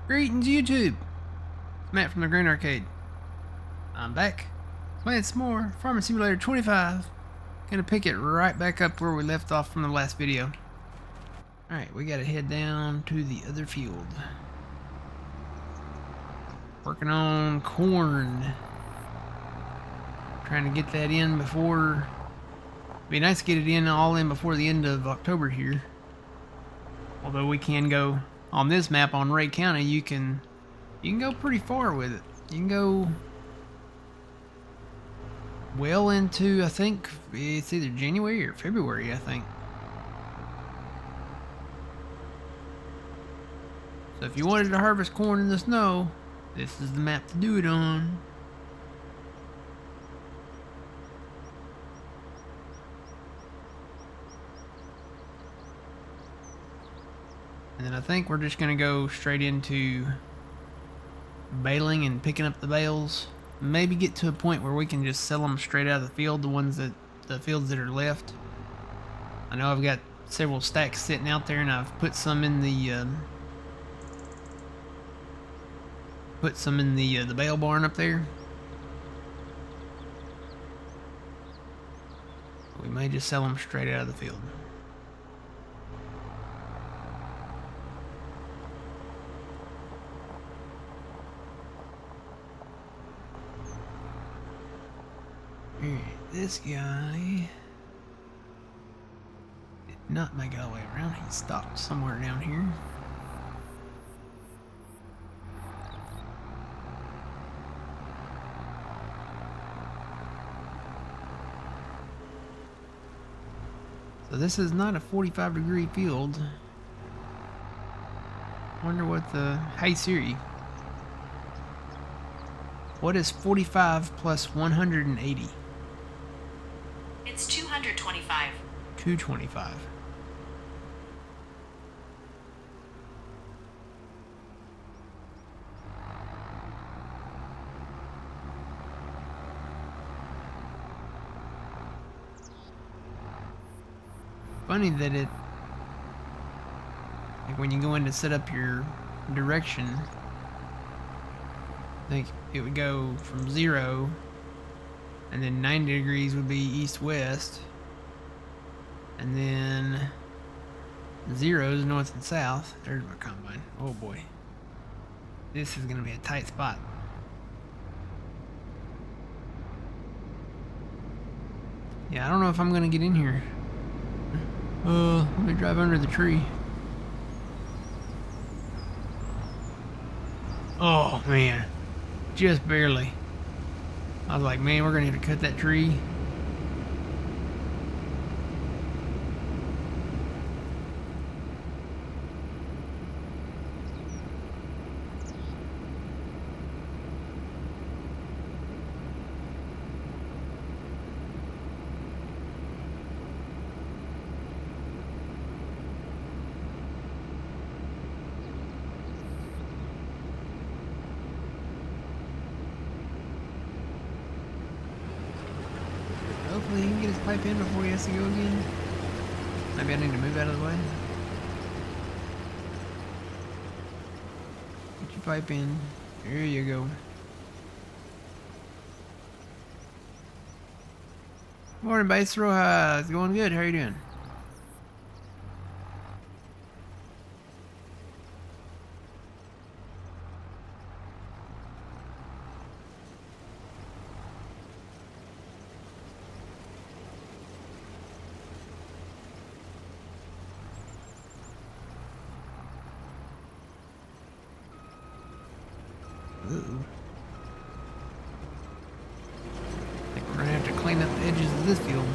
Greetings, YouTube. It's Matt from the Green Arcade. I'm back playing some more Farming Simulator 25. Gonna pick it right back up where we left off from the last video. Alright, we gotta head down to the other field. Working on corn. Trying to get that in before... Be nice to get it in all in before the end of October here. Although we can go on this map on Ray County, you can go pretty far with it. You can go well into, I think it's either January or February, I think. So if you wanted to harvest corn in the snow, this is the map to do it on. And then I think we're just gonna go straight into baling and picking up the bales. Maybe get to a point where we can just sell them straight out of the field, the fields that are left. I know I've got several stacks sitting out there, and I've put some in the bale barn up there. We may just sell them straight out of the field. This guy did not make it all the way around. He stopped somewhere down here. So this is not a 45-degree field. Wonder what the... Hey Siri, what is 45 plus 180? It's 225. 225. Funny that it, like when you go in to set up your direction, I think it would go from 0, and then 90 degrees would be east-west, and then 0 is north and south. There's my combine. Oh boy. This is going to be a tight spot. Yeah, I don't know if I'm going to get in here. Let me drive under the tree. Oh man, just barely. I was like, man, we're gonna have to cut that tree. Hopefully he can get his pipe in before he has to go again. Maybe I need to move out of the way. Get your pipe in. There you go. Morning, Base Roja. It's going good. How are you doing? Ooh. I think we're gonna have to clean up the edges of this field.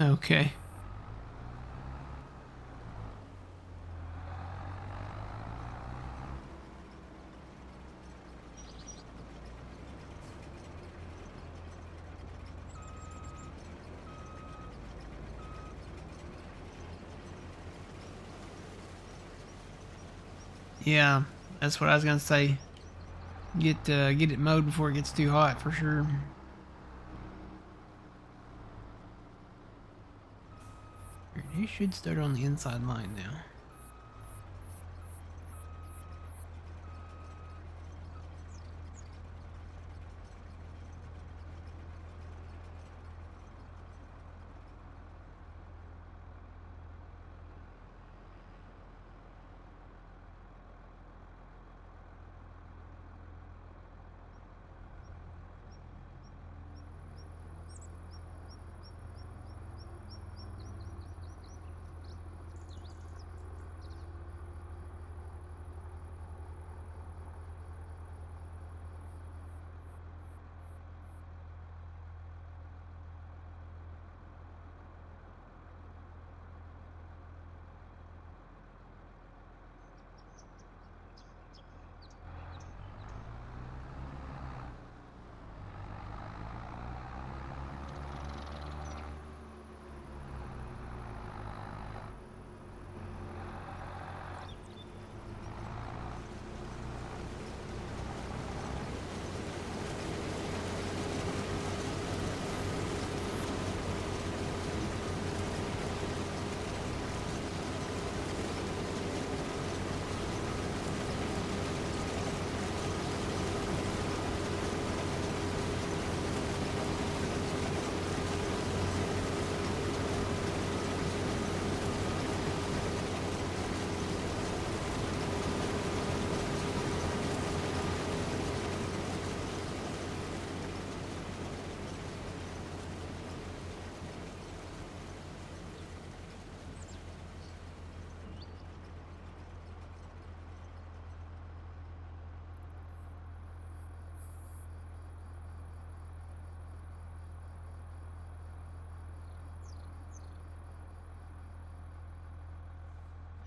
Okay. Yeah, that's what I was gonna say. Get it mowed before it gets too hot for sure. He should start on the inside line now.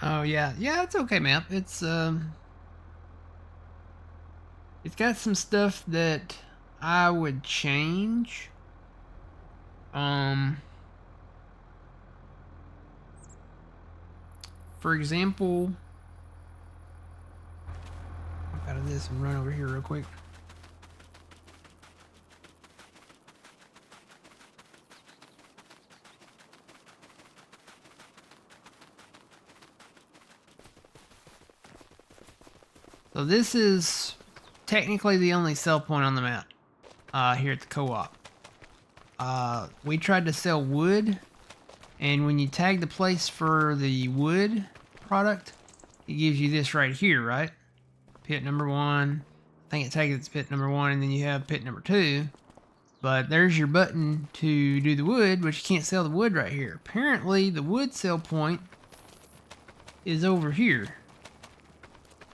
Oh yeah, yeah, it's okay, man. It's got some stuff that I would change. Um, for example, hop out of this and run over here real quick. So this is technically the only sell point on the map here at the co-op. We tried to sell wood, and when you tag the place for the wood product, it gives you this right here, right? Pit number 1. I think it tags pit number 1, and then you have pit number 2. But there's your button to do the wood, but you can't sell the wood right here. Apparently, the wood sell point is over here.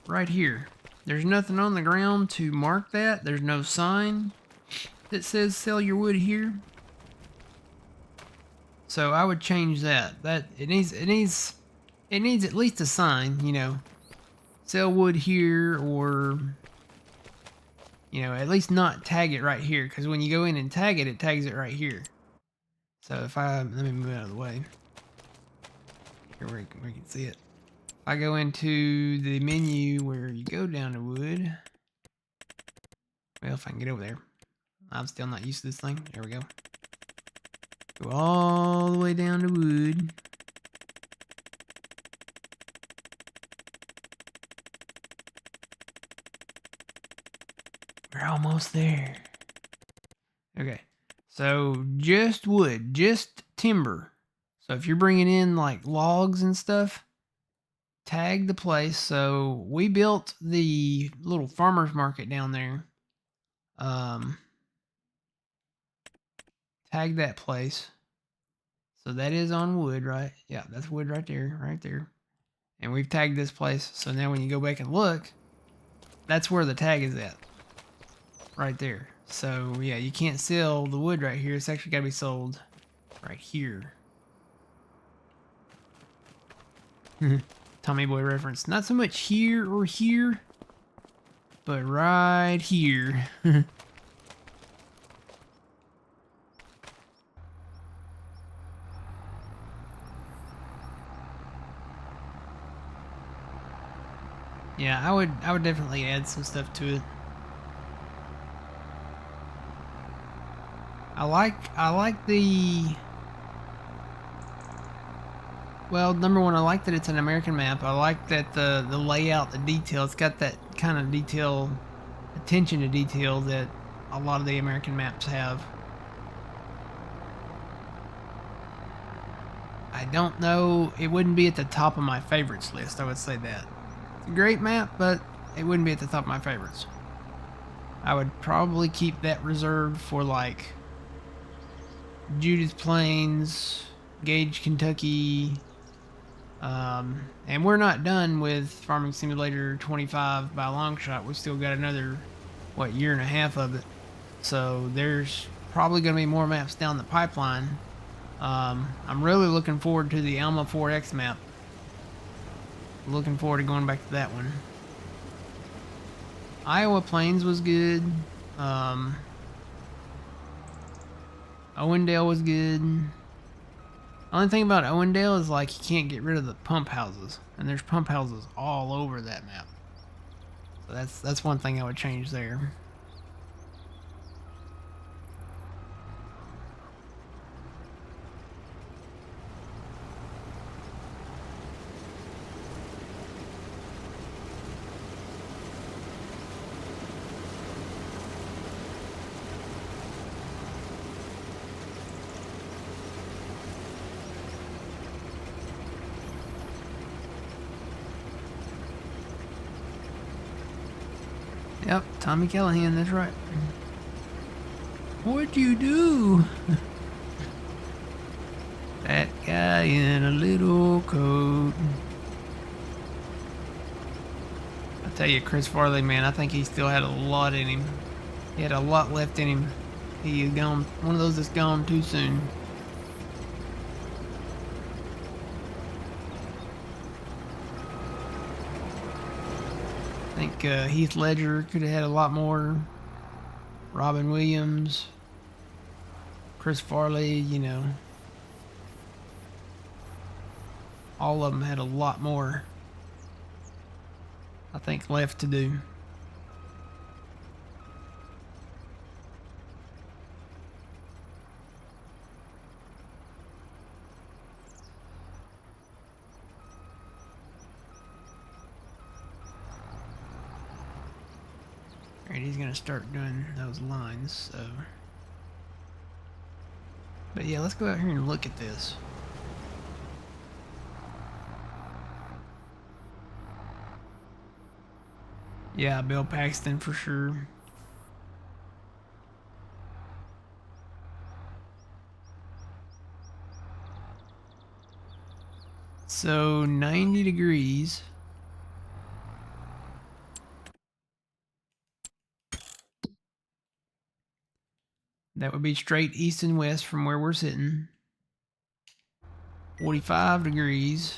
Right here. There's nothing on the ground to mark that. There's no sign that says sell your wood here. So I would change that. It needs at least a sign, you know. Sell wood here, or you know, at least not tag it right here, because when you go in and tag it, it tags it right here. So if let me move out of the way. Here where you can see it. If I go into the menu where you go down to wood. Well, if I can get over there. I'm still not used to this thing. There we go. Go all the way down to wood. We're almost there. Okay. So just wood, just timber. So if you're bringing in like logs and stuff, tag the place. So we built the little farmer's market down there. Tag that place. So that is on wood, right? Yeah, that's wood right there, right there. And we've tagged this place. So now when you go back and look, that's where the tag is at. Right there. So yeah, you can't sell the wood right here. It's actually got to be sold right here. Tommy Boy reference. Not so much here or here, but right here. Yeah, I would definitely add some stuff to it. I like the well, number one, I like that it's an American map. I like that the layout, the detail, it's got that kind of detail, attention to detail that a lot of the American maps have. I don't know, it wouldn't be at the top of my favorites list, I would say that. It's a great map, but it wouldn't be at the top of my favorites. I would probably keep that reserved for like Judith Plains, Gage, Kentucky, and we're not done with Farming Simulator 25 by a long shot. We've still got another, what, year and a half of it. So there's probably going to be more maps down the pipeline. I'm really looking forward to the Alma 4X map. Looking forward to going back to that one. Iowa Plains was good. Owendale was good. Only thing about Owendale is like you can't get rid of the pump houses, and there's pump houses all over that map. So that's one thing I would change there. Yep, Tommy Callahan, that's right. What'd you do? That guy in a little coat. I tell you, Chris Farley, man, I think he still had a lot in him. He had a lot left in him. He is gone, one of those that's gone too soon. I think Heath Ledger could have had a lot more. Robin Williams, Chris Farley, you know. All of them had a lot more, I think, left to do. Alright, he's gonna start doing those lines, so. But yeah, let's go out here and look at this. Yeah, Bill Paxton for sure. So 90 degrees. That would be straight east and west from where we're sitting. 45 degrees.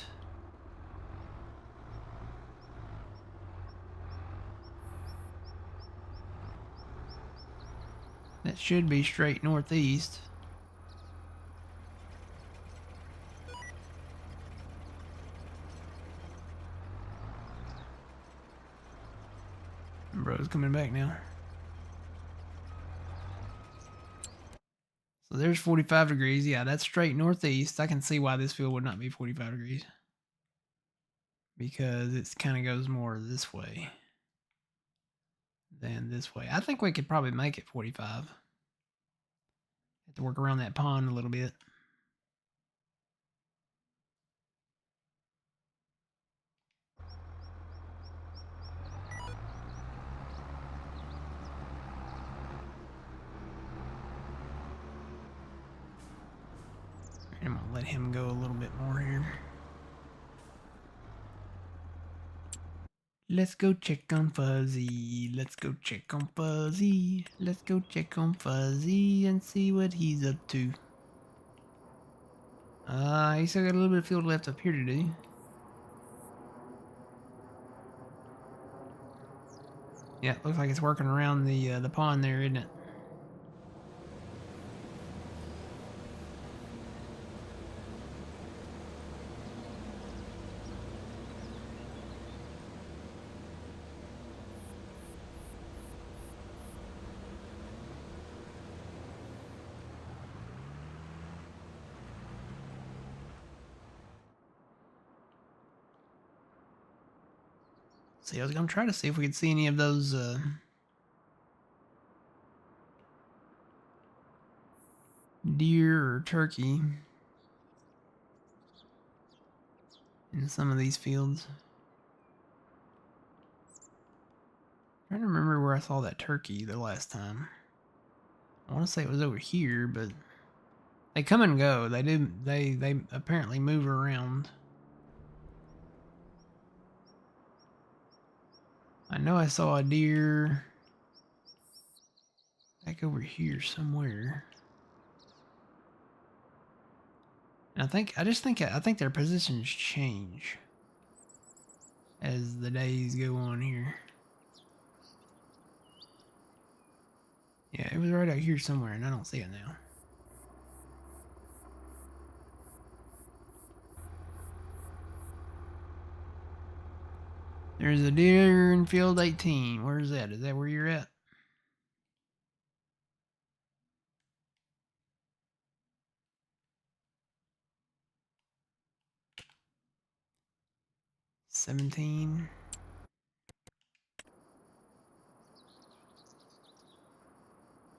That should be straight northeast. Bro's coming back now. So there's 45 degrees. Yeah, that's straight northeast. I can see why this field would not be 45 degrees. Because it kind of goes more this way than this way. I think we could probably make it 45. Have to work around that pond a little bit. I'm gonna let him go a little bit more here. Let's go check on Fuzzy. Let's go check on Fuzzy. Let's go check on Fuzzy and see what he's up to. He's still got a little bit of field left up here to do. Yeah, looks like it's working around the pond there, isn't it? See, I was gonna try to see if we could see any of those deer or turkey in some of these fields. Trying to remember where I saw that turkey the last time. I want to say it was over here, but they come and go. They do. They apparently move around. I know I saw a deer back over here somewhere. And I think their positions change as the days go on here. Yeah, it was right out here somewhere, and I don't see it now. There's a deer in field 18. Where's that? Is that where you're at? $17.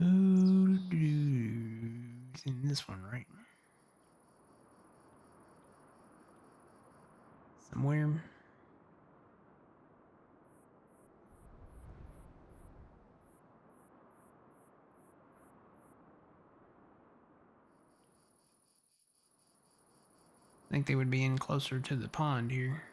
Ooh, it's in this one, right? Somewhere. I think they would be in closer to the pond here.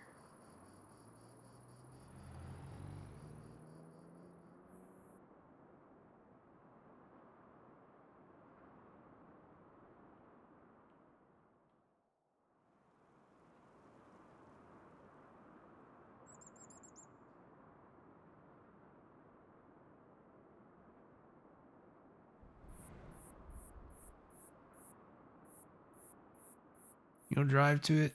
You'll drive to it.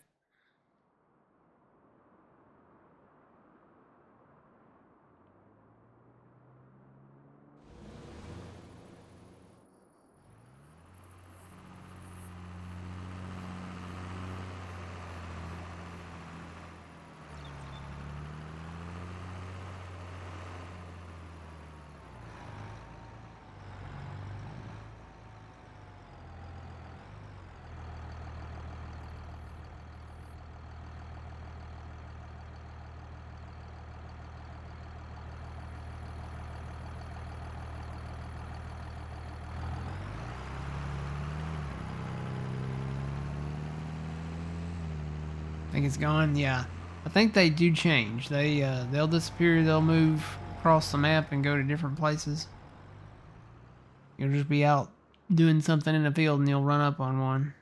I think it's gone. Yeah, I think they do change. They'll disappear. They'll move across the map and go to different places. You'll just be out doing something in the field and you'll run up on one.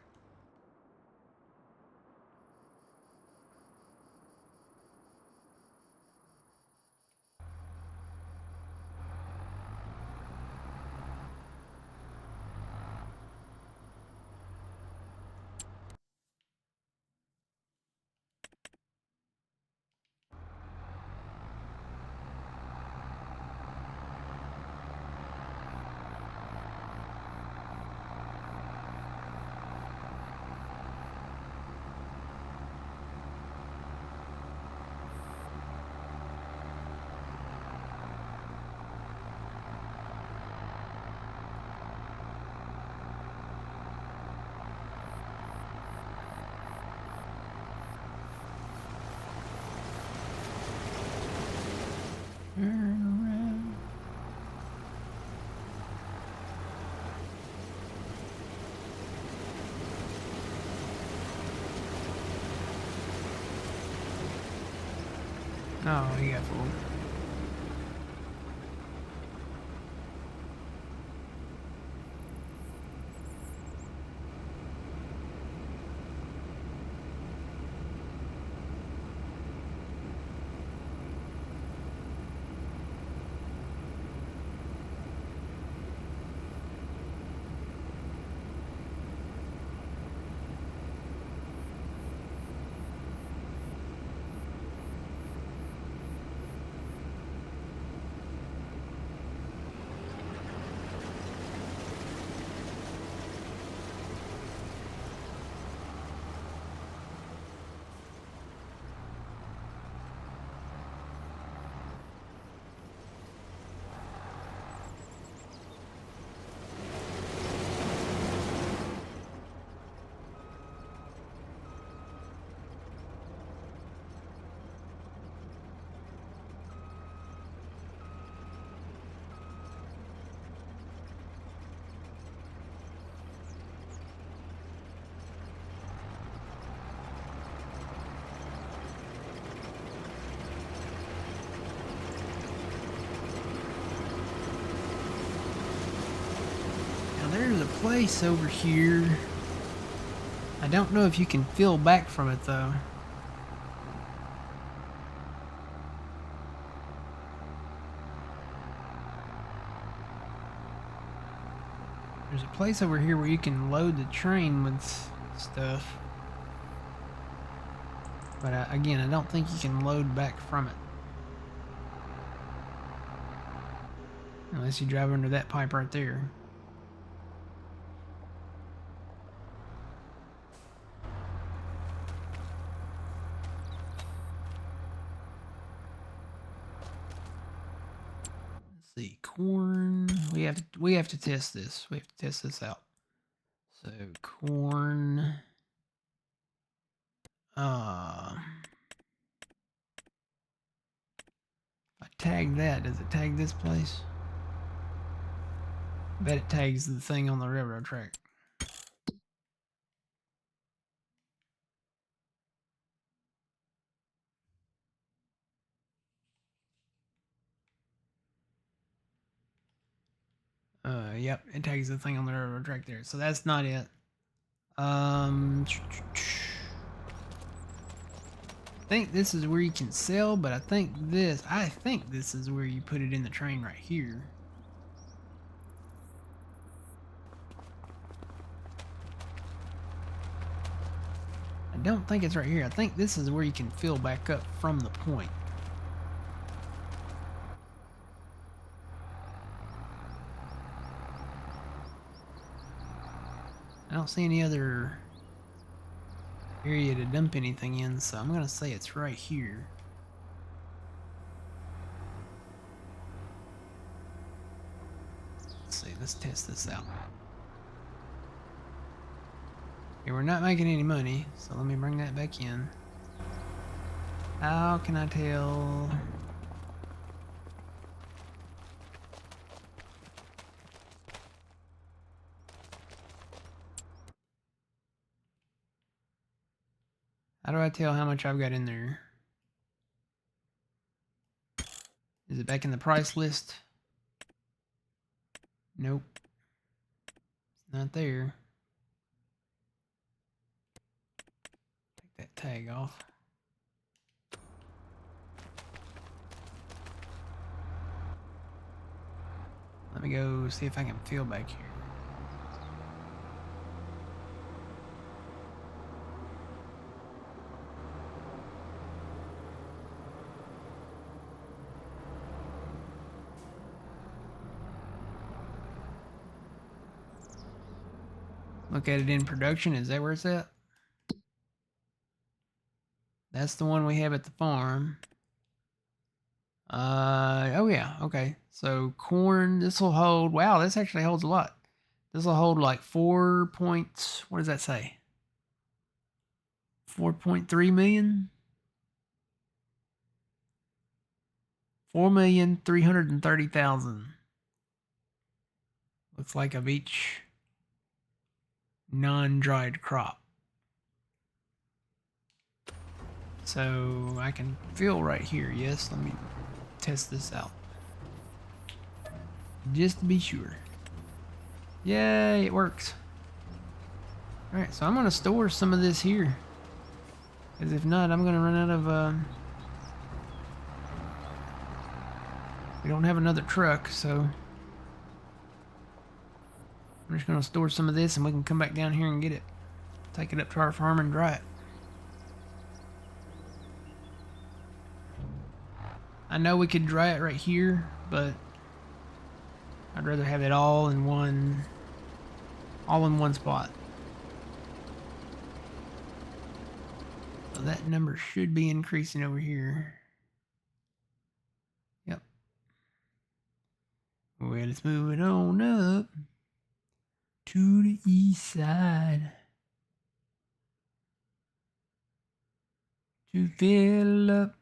Oh, he got fooled. place over here. I don't know if you can fill back from it though. There's a place over here where you can load the train with stuff. But again, I don't think you can load back from it. Unless you drive under that pipe right there. Let's see, corn. We have to test this. We have to test this out. So corn. I tag that. Does it tag this place? I bet it tags the thing on the railroad track. Yep, it tags the thing on the railroad track there. So that's not it. I think this is where you can sell, but I think this is where you put it in the train right here. I don't think it's right here. I think this is where you can fill back up from the point. I don't see any other area to dump anything in, so I'm gonna say it's right here. Let's see, let's test this out. Okay, we're not making any money, so let me bring that back in. How can I tell? How do I tell how much I've got in there? Is it back in the price list? Nope. It's not there. Take that tag off. Let me go see if I can feel back here. Look at it in production. Is that where it's at? That's the one we have at the farm. Oh yeah, okay. So corn, this will hold, wow, this actually holds a lot. This will hold like 4 points, what does that say? 4.3 million? 4,330,000. Looks like of each non-dried crop. So I can feel right here. Yes, let me test this out. Just to be sure. Yay, it works. Alright, so I'm going to store some of this here. Because if not, I'm going to run out of... we don't have another truck, so... I'm just going to store some of this and we can come back down here and get it. Take it up to our farm and dry it. I know we could dry it right here, but I'd rather have it all in one spot. So that number should be increasing over here. Yep. Well, let's move it on up to the east side to fill up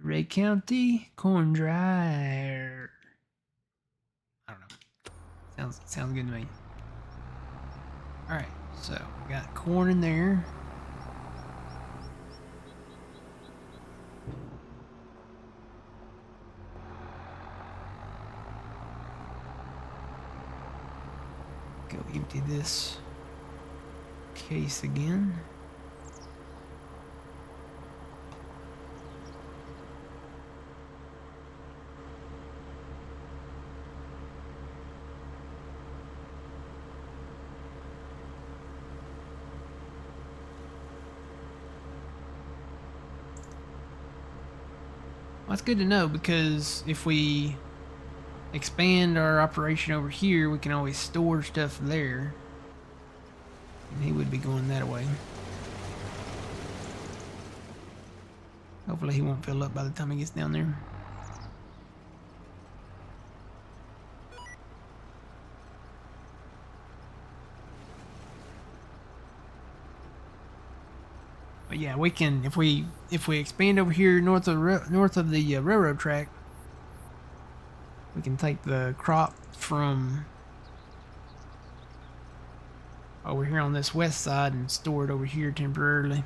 Ray County corn dryer. I don't know. Sounds good to me. All right, so we got corn in there. Go empty this case again. Well, that's good to know, because if we expand our operation over here, we can always store stuff there. And he would be going that way. Hopefully he won't fill up by the time he gets down there. But yeah, we can, if we expand over here north of the railroad track, we can take the crop from over here on this west side and store it over here temporarily.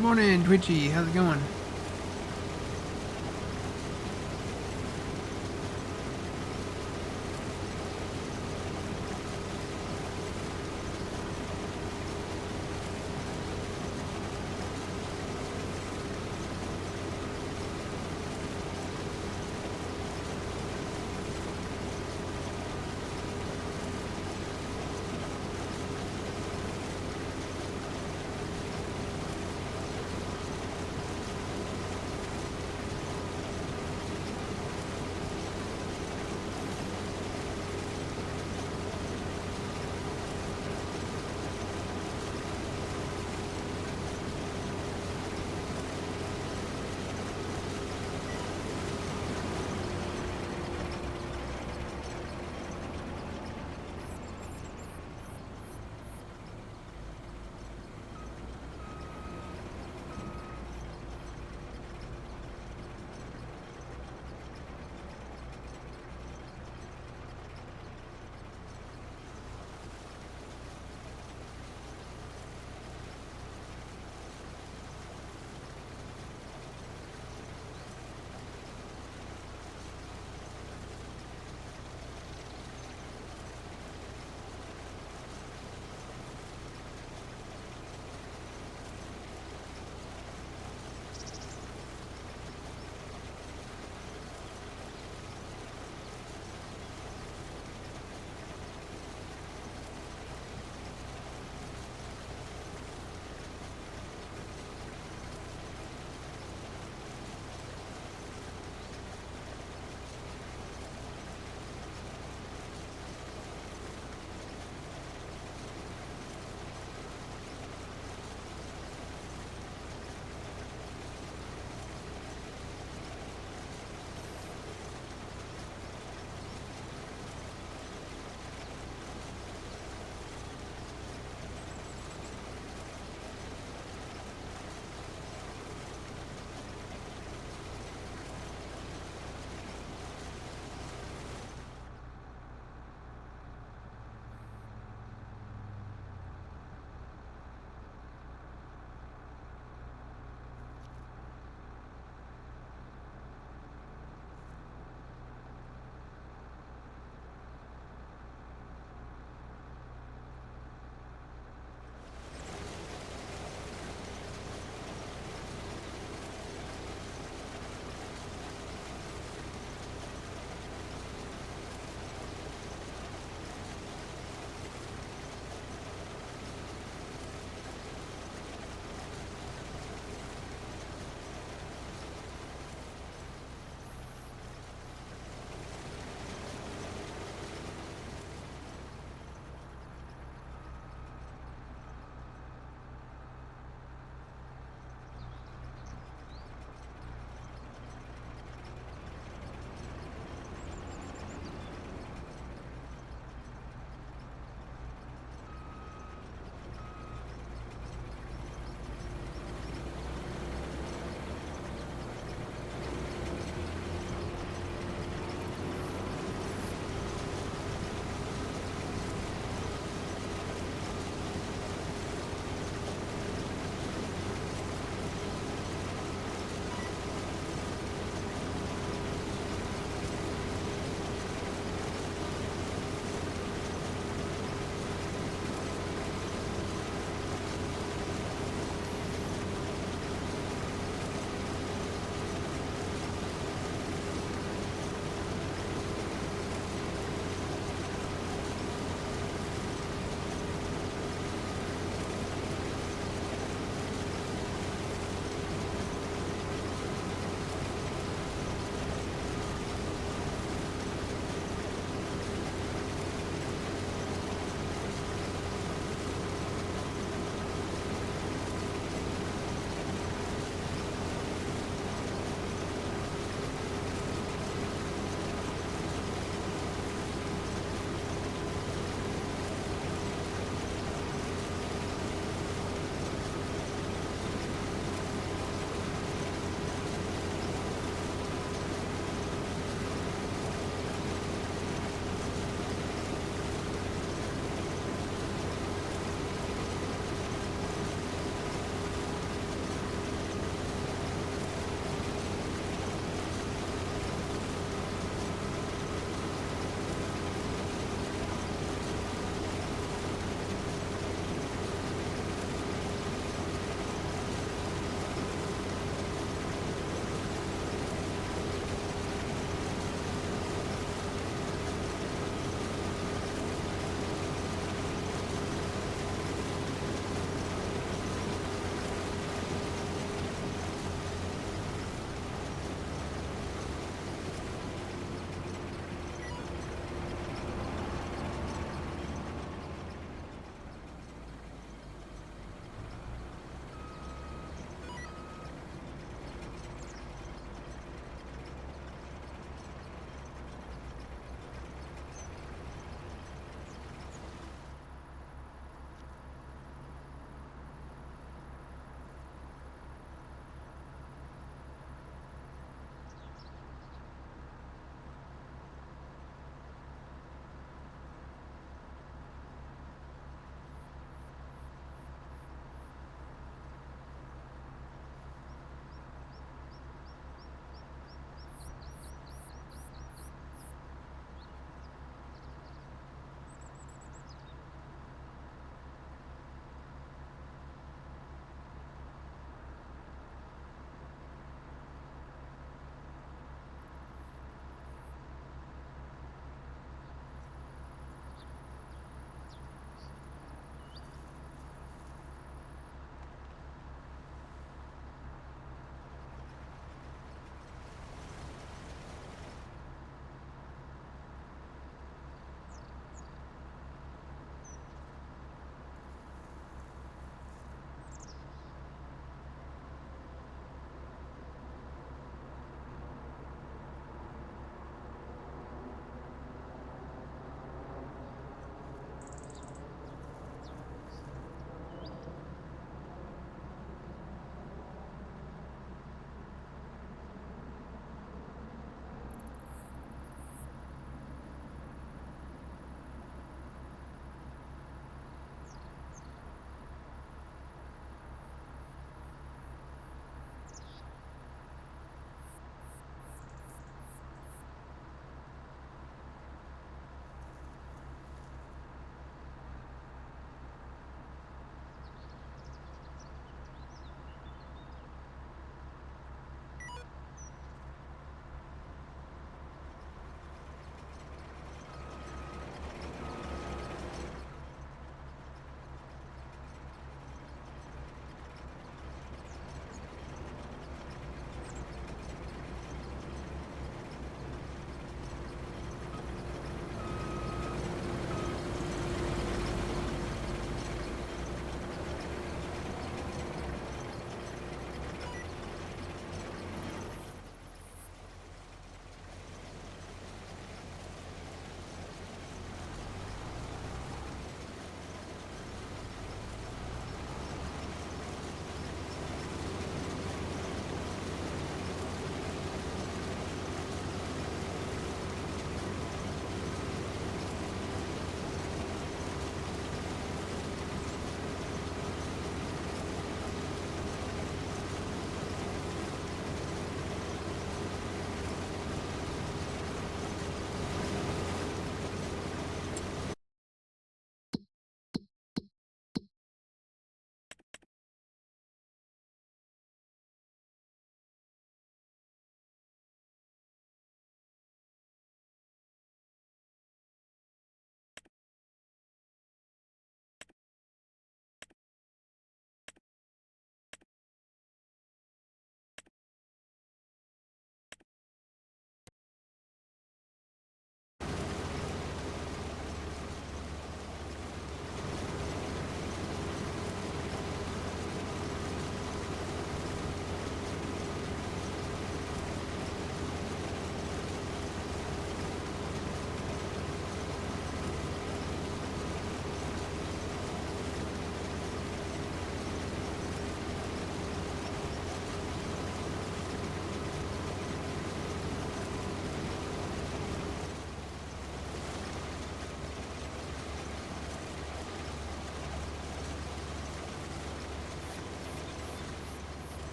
Morning, Twitchy. How's it going?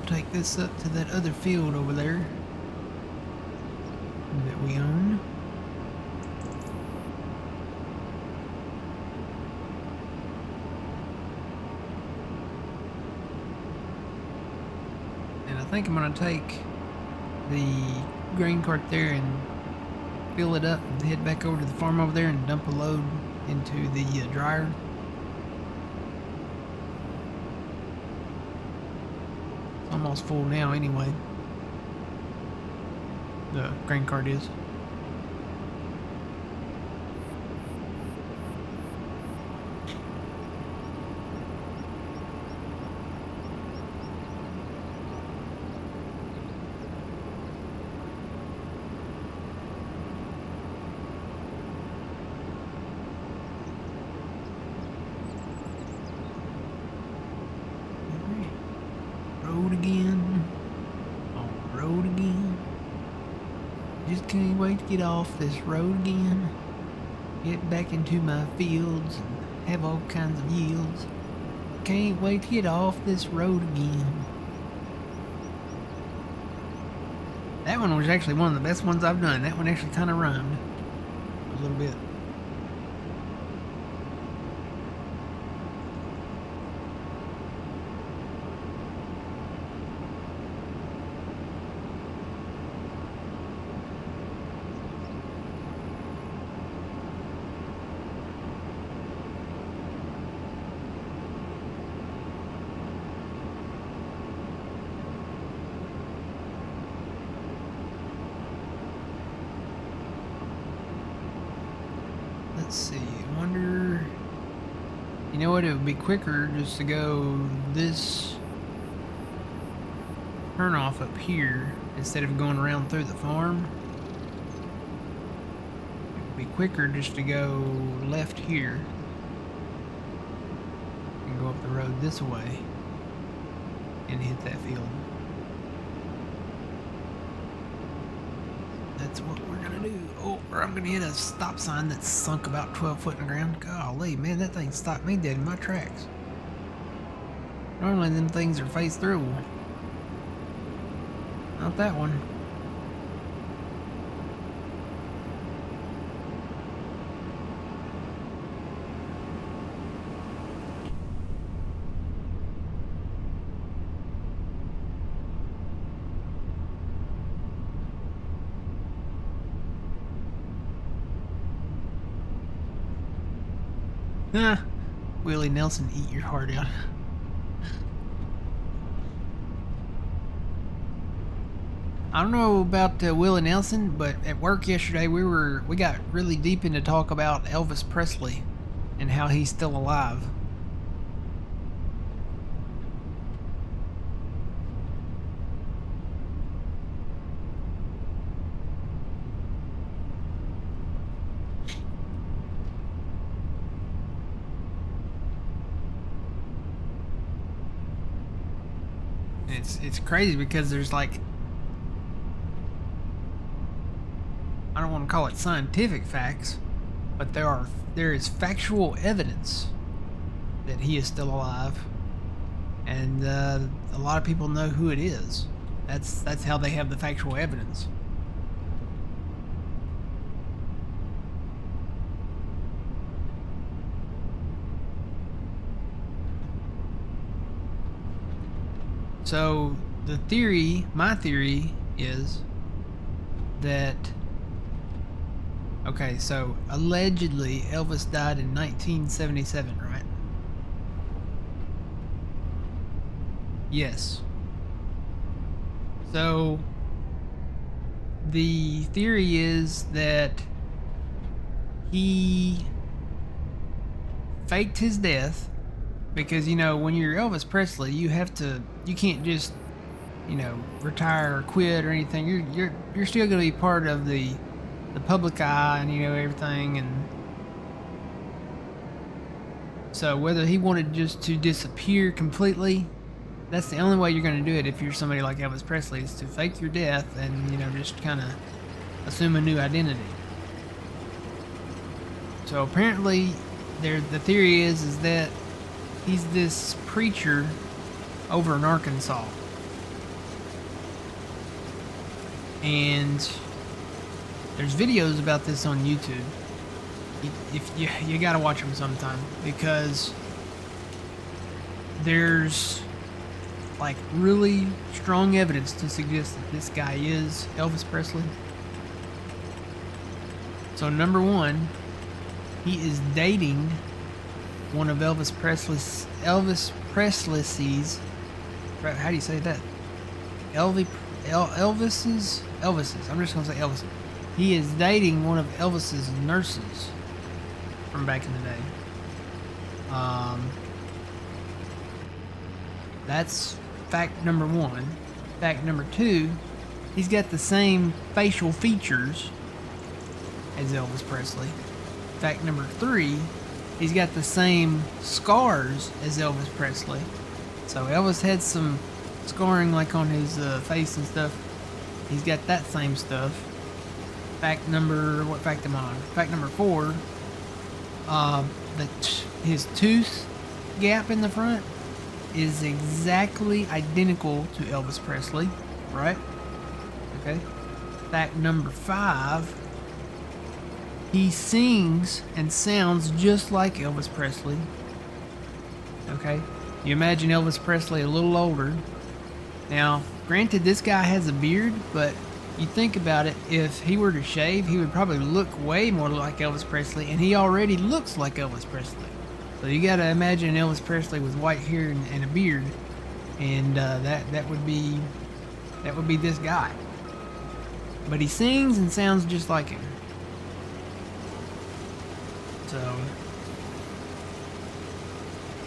take this up to that other field over there that we own. And I think I'm gonna take the grain cart there and fill it up and head back over to the farm over there and dump a load into the dryer. It's almost full now anyway. The grain cart is. Road again. On the road again. Just can't wait to get off this road again. Get back into my fields and have all kinds of yields. Can't wait to get off this road again. That one was actually one of the best ones I've done. That one actually kind of rhymed a little bit. Let's see, I wonder, you know what, it would be quicker just to go this turnoff up here instead of going around through the farm. It would be quicker just to go left here and go up the road this way and hit that field. That's what we're gonna do. Oh, or I'm gonna hit a stop sign that's sunk about 12 foot in the ground. Golly, man, that thing stopped me dead in my tracks. Normally them things are face through. Not that one. Ah, Willie Nelson, eat your heart out. I don't know about Willie Nelson, but at work yesterday we got really deep into talk about Elvis Presley and how he's still alive. It's crazy because there's like, I don't want to call it scientific facts, but there is factual evidence that he is still alive, and a lot of people know who it is. That's how they have the factual evidence. So the theory, my theory is that, okay, so allegedly Elvis died in 1977, right? Yes. So the theory is that he faked his death because, you know, when you're Elvis Presley, you can't just, you know, retire or quit or anything. You're still going to be part of the public eye and, you know, everything. And so whether he wanted just to disappear completely, that's the only way you're going to do it if you're somebody like Elvis Presley, is to fake your death and, you know, just kind of assume a new identity. So apparently the theory is that he's this preacher over in Arkansas, and there's videos about this on YouTube. If you gotta watch them sometime, because there's like really strong evidence to suggest that this guy is Elvis Presley. So number one, he is dating one of Elvis Presley's, how do you say that? Elvis's, I'm just gonna say Elvis. He is dating one of Elvis's nurses from back in the day. That's fact number one. Fact number two, he's got the same facial features as Elvis Presley. Fact number three, he's got the same scars as Elvis Presley. So Elvis had some scarring like on his face and stuff. He's got that same stuff. Fact number, what fact am I on? Fact number four, his tooth gap in the front is exactly identical to Elvis Presley, right? Okay. Fact number five, he sings and sounds just like Elvis Presley. Okay. You imagine Elvis Presley a little older. Now, granted, this guy has a beard, but you think about it, if he were to shave, he would probably look way more like Elvis Presley, and he already looks like Elvis Presley. So you gotta imagine Elvis Presley with white hair and a beard, and that would be this guy. But he sings and sounds just like him. So,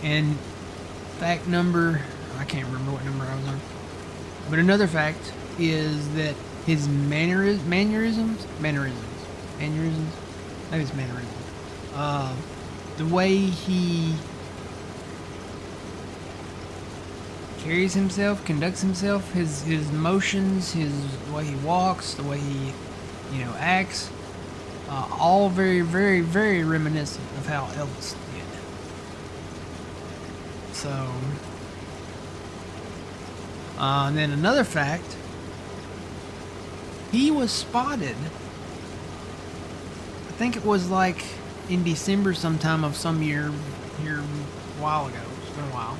and fact number, I can't remember what number I was on, but another fact is that his mannerisms, maybe it's mannerisms, the way he carries himself, conducts himself, his motions, the way he walks, the way he, acts, all very, very, very reminiscent of how Elvis did. So, and then another fact, he was spotted, I think it was like in December sometime of some year here a while ago. It's been a while.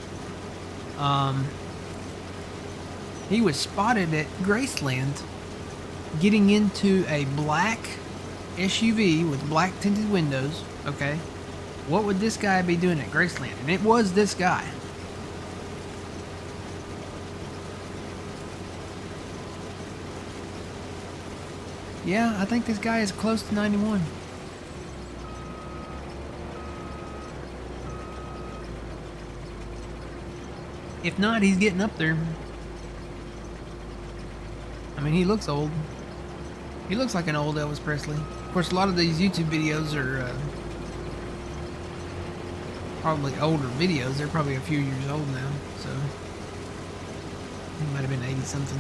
He was spotted at Graceland getting into a black SUV with black tinted windows. Okay. What would this guy be doing at Graceland? And it was this guy. Yeah, I think this guy is close to 91. If not, he's getting up there. I mean, he looks old. He looks like an old Elvis Presley. Of course, a lot of these YouTube videos are probably older videos. They're probably a few years old now, so he might have been 80 something.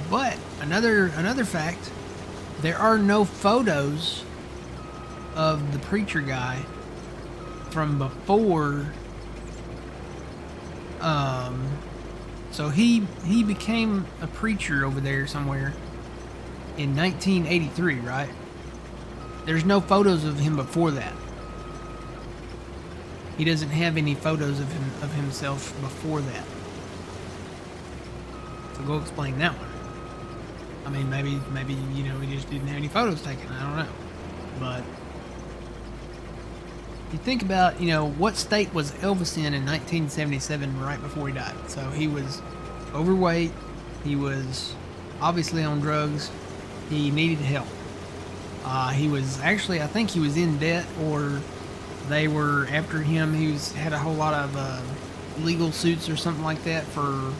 But another fact, there are no photos of the preacher guy from before. So he became a preacher over there somewhere in 1983, right? There's no photos of him before that. He doesn't have any photos of himself before that. So go explain that one. I mean, maybe he just didn't have any photos taken. I don't know. But you think about, what state was Elvis in 1977 right before he died? So he was overweight. He was obviously on drugs. He needed help. He was actually, I think he was in debt, or they were after him. He had a whole lot of legal suits or something like that for,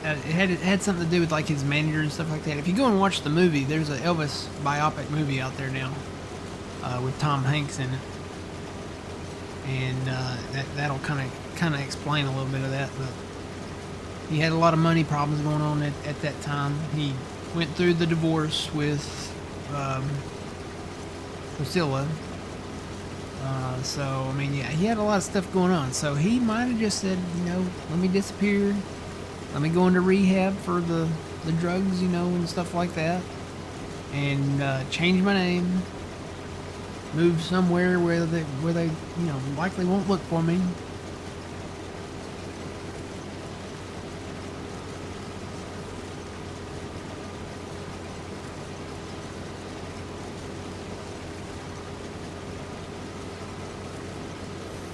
it had something to do with like his manager and stuff like that. If you go and watch the movie, there's an Elvis biopic movie out there now with Tom Hanks in it, and that'll kind of explain a little bit of that. But he had a lot of money problems going on at that time. He went through the divorce with Priscilla, So, I mean, yeah, he had a lot of stuff going on. So he might have just said, you know, let me disappear. Let me go into rehab for the drugs, you know, and stuff like that. And change my name. Move somewhere where they, you know, likely won't look for me.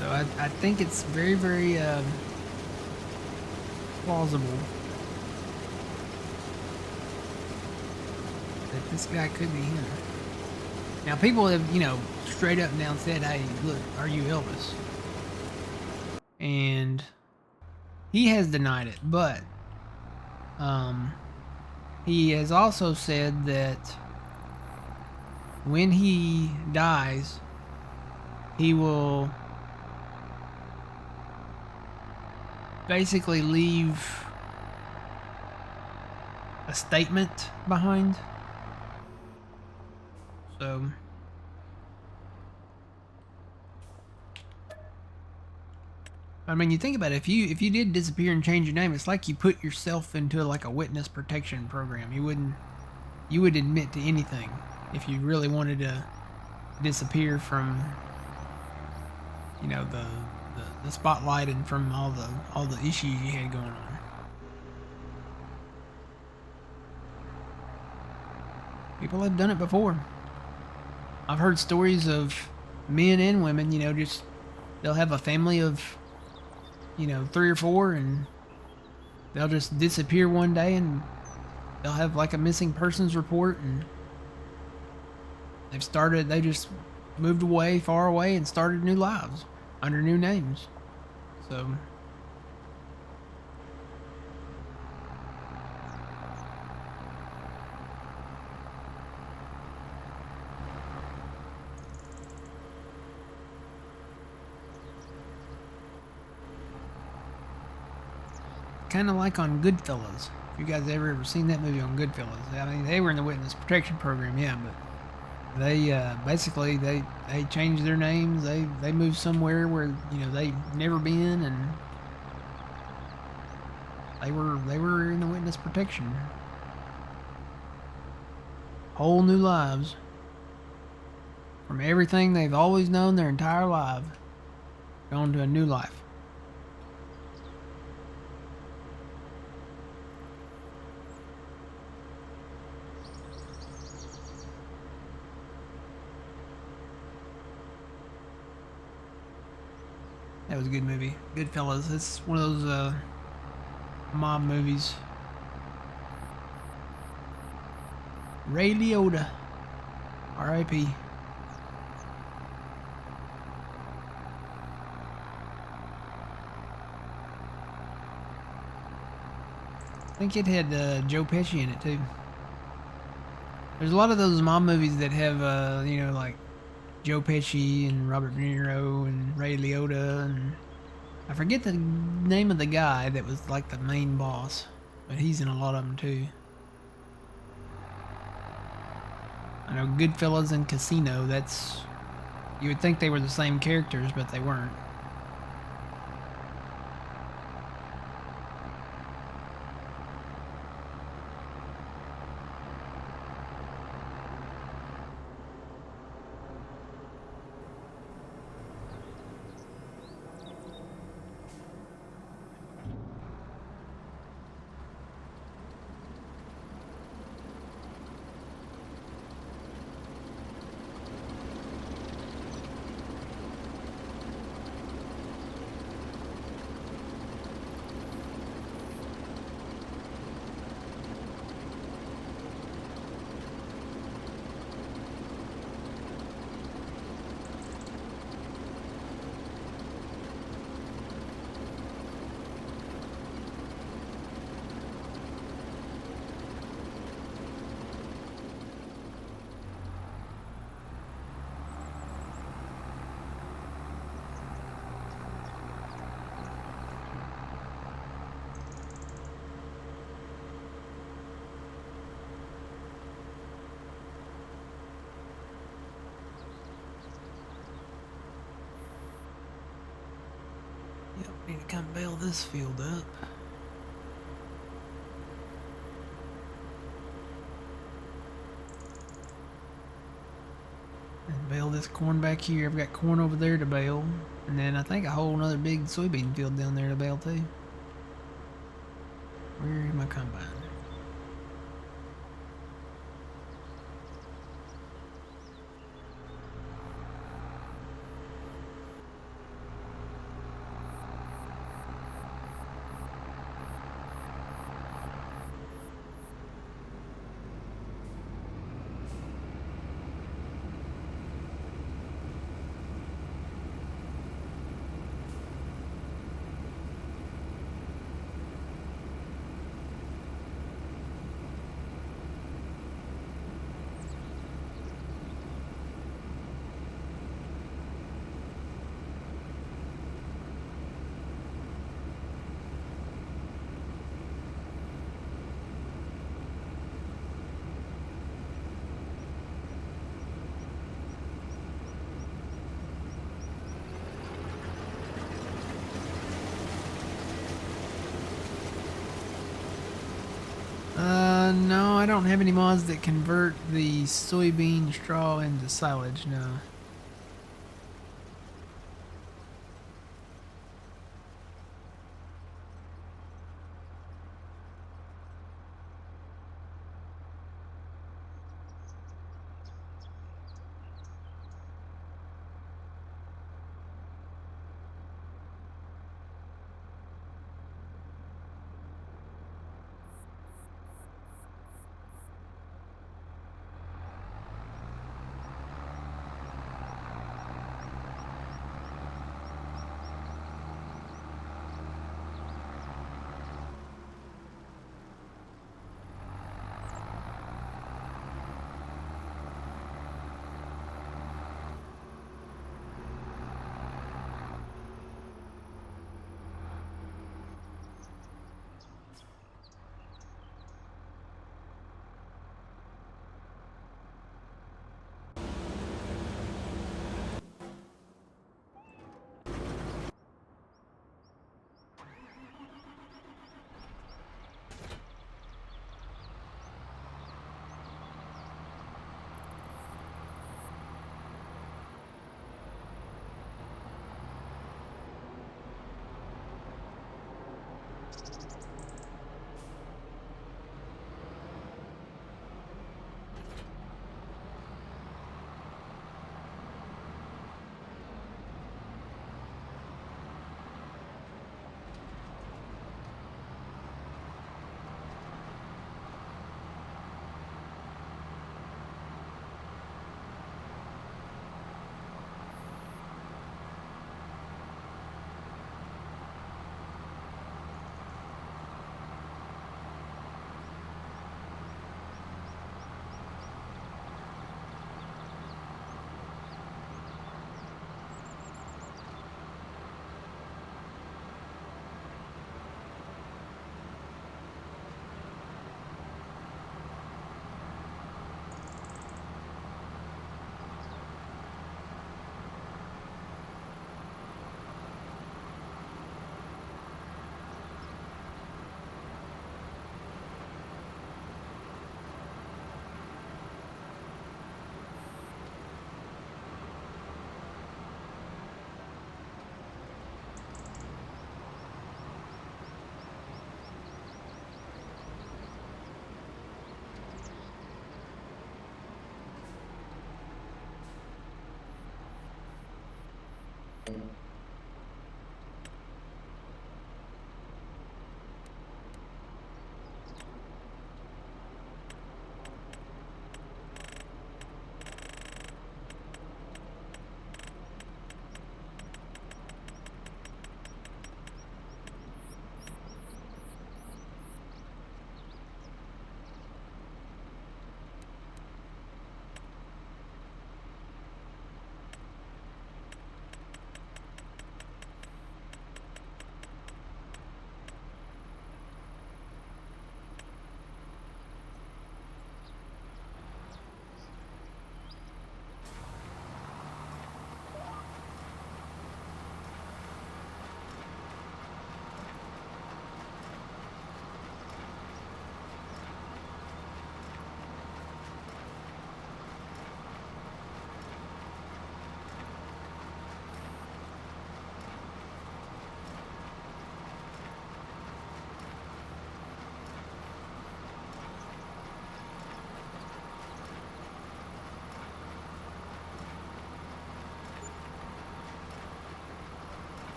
So I think it's very, very plausible that this guy could be him. Now, people have, you know, straight up and down said, hey, look, are you Elvis? And he has denied it, but he has also said that when he dies, he will basically leave a statement behind. So I mean, you think about it. If you did disappear and change your name, it's like you put yourself into like a witness protection program. You would admit to anything if you really wanted to disappear from, you know, the spotlight and from all the issues you had going on. People have done it before. I've heard stories of men and women, you know, just they'll have a family of, you know, 3 or 4, and they'll just disappear one day, and they'll have like a missing persons report, and they just moved away, far away, and started new lives under new names. So kind of like on Goodfellas. If you guys ever seen that movie on Goodfellas, I mean, they were in the witness protection program, yeah, but they basically they changed their names. They moved somewhere where, you know, they never been, and they were in the witness protection. Whole new lives from everything they've always known their entire life, gone to a new life. That was a good movie. Goodfellas. It's one of those mob movies. Ray Liotta. R.I.P. I think it had Joe Pesci in it too. There's a lot of those mob movies that have, you know, like Joe Pesci and Robert De Niro and Ray Liotta, and I forget the name of the guy that was like the main boss, but he's in a lot of them too. I know Goodfellas and Casino, you would think they were the same characters, but they weren't. Need to come bale this field up. And bale this corn back here. I've got corn over there to bale. And then I think a whole another big soybean field down there to bale too. Where is my combine? No, I don't have any mods that convert the soybean straw into silage, no.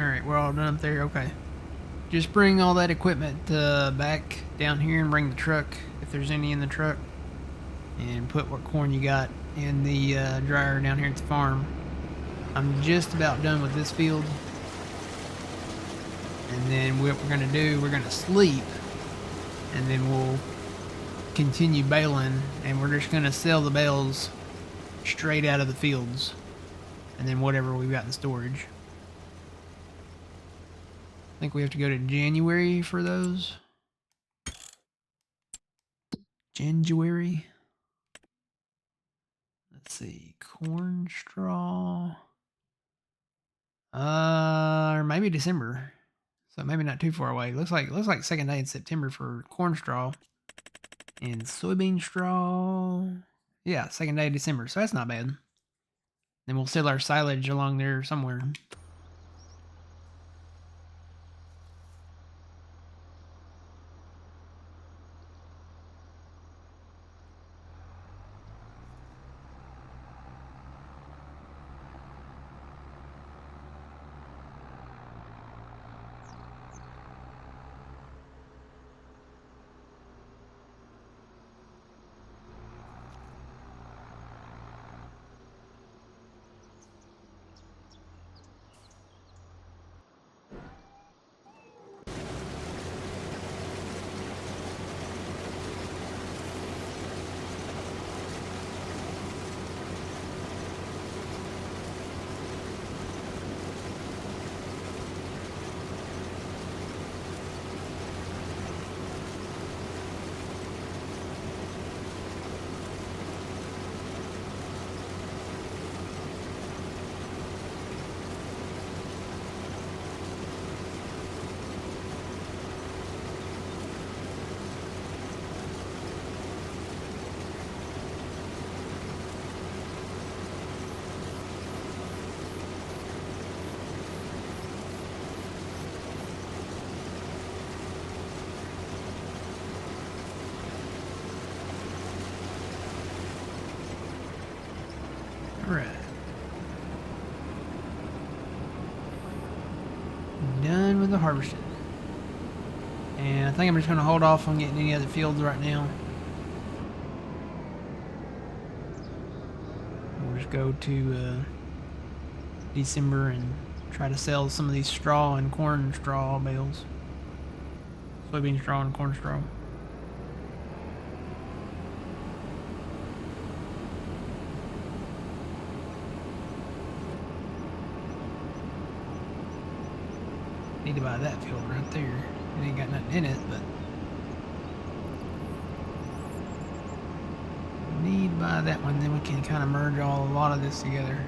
Alright, we're all done up there. Okay. Just bring all that equipment back down here and bring the truck, if there's any in the truck. And put what corn you got in the dryer down here at the farm. I'm just about done with this field. And then what we're going to do, we're going to sleep. And then we'll continue baling. And we're just going to sell the bales straight out of the fields. And then whatever we've got in storage. I think we have to go to January for those. January. Let's see. Corn straw. Or maybe December. So maybe not too far away. Looks like second day in September for corn straw. And soybean straw. Yeah, second day of December. So that's not bad. Then we'll sell our silage along there somewhere. Alright. Done with the harvesting. And I think I'm just going to hold off on getting any other fields right now. We'll just go to December and try to sell some of these straw and corn straw bales. Soybean straw and corn straw. Need to buy that field right there. It ain't got nothing in it, but need to buy that one. Then we can kind of merge a lot of this together.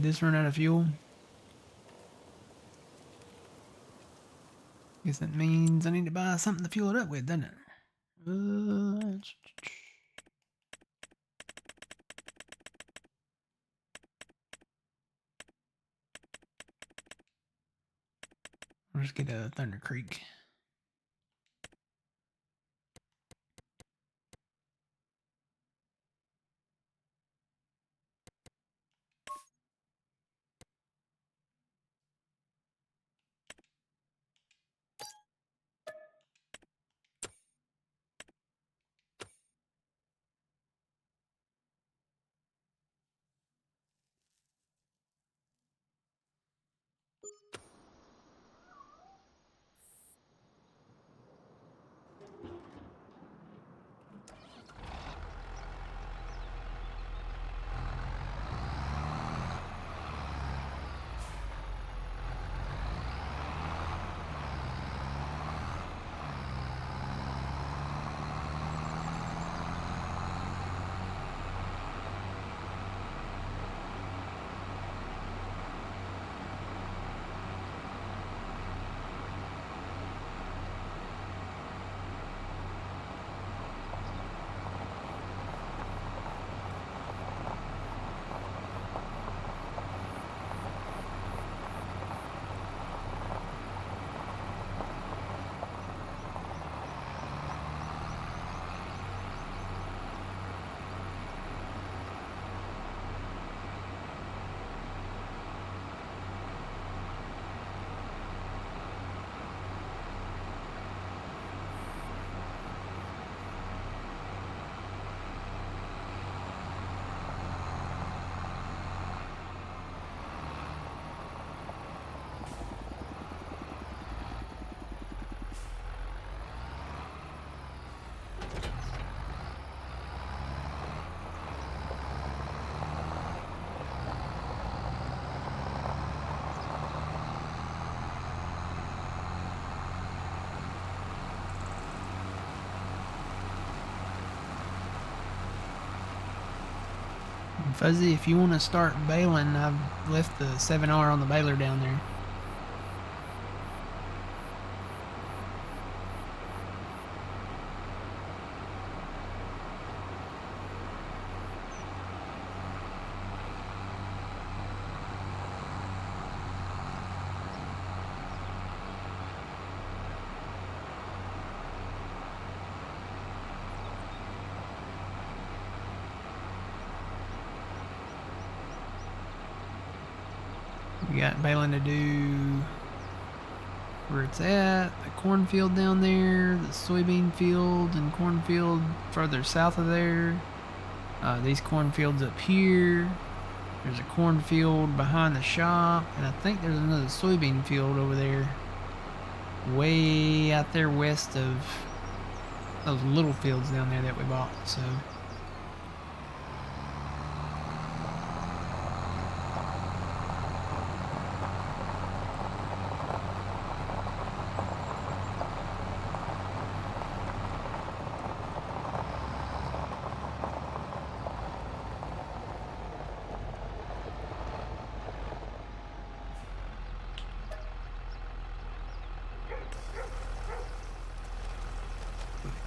Did this run out of fuel? Guess that means I need to buy something to fuel it up with, doesn't it? I'll just get a Thunder Creek. Fuzzy, if you want to start baling, I've left the 7R on the baler down there. We got baling to do where it's at, the cornfield down there, the soybean field and cornfield further south of there. These cornfields up here. There's a cornfield behind the shop, and I think there's another soybean field over there, way out there west of those little fields down there that we bought. So.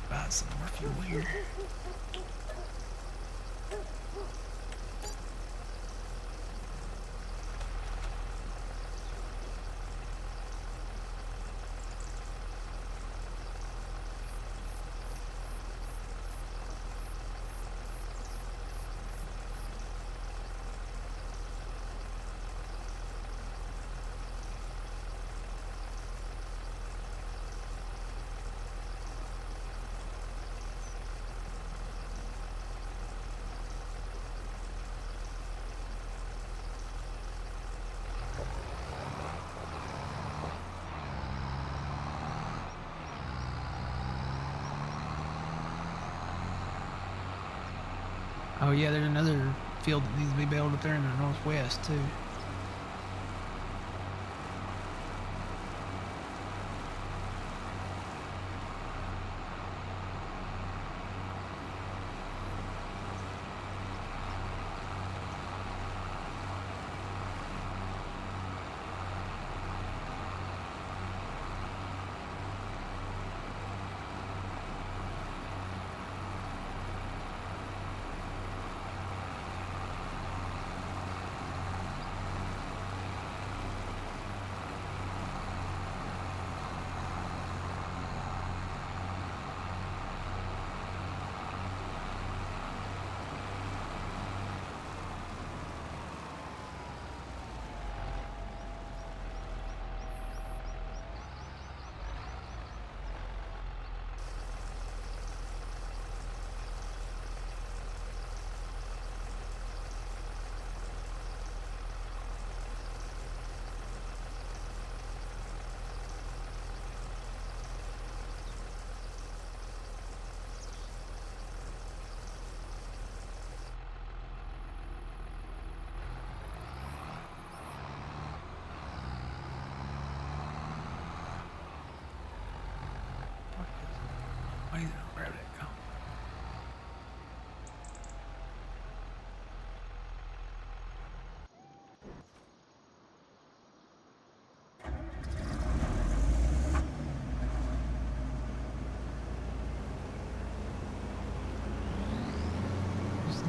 Buy some more fuel here. Oh yeah, there's another field that needs to be baled up there in the northwest too.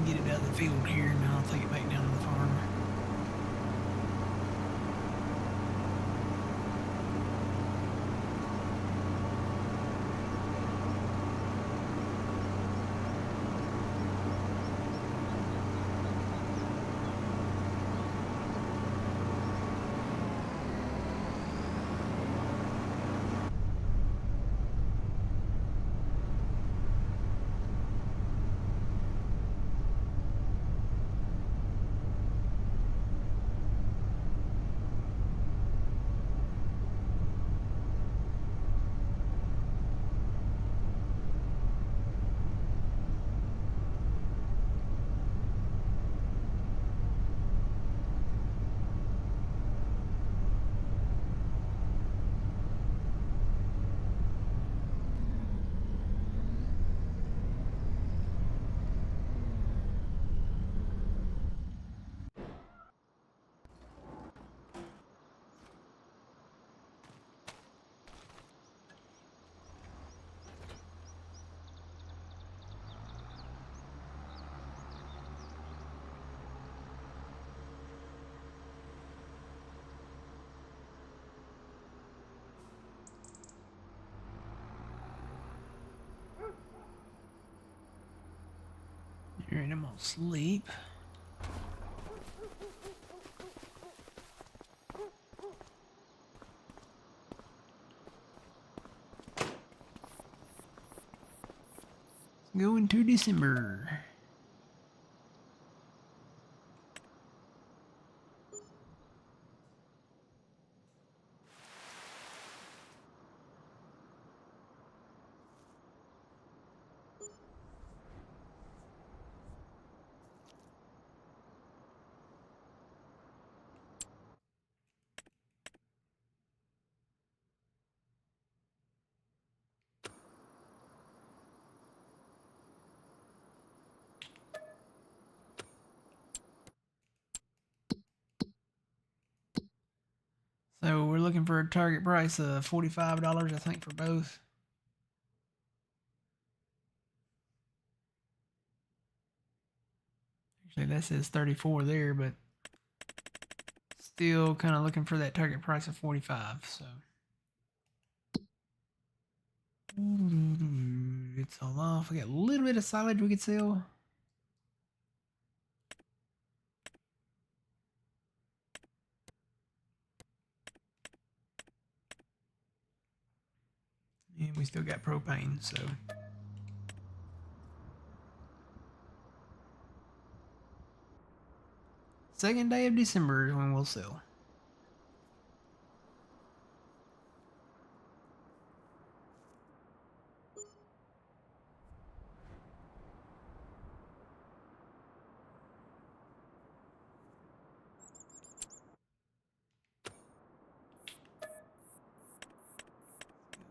Get it out of the field here, and I'll take it back down to the farm. Alright, I'm gonna sleep. Go into December. So we're looking for a target price of $45, I think, for both. Actually, that says 34 there, but still kind of looking for that target price of 45. So it's all off. We got a little bit of silage we could sell. And we still got propane, so. Second day of December is when we'll sell.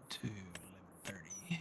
To 11:30.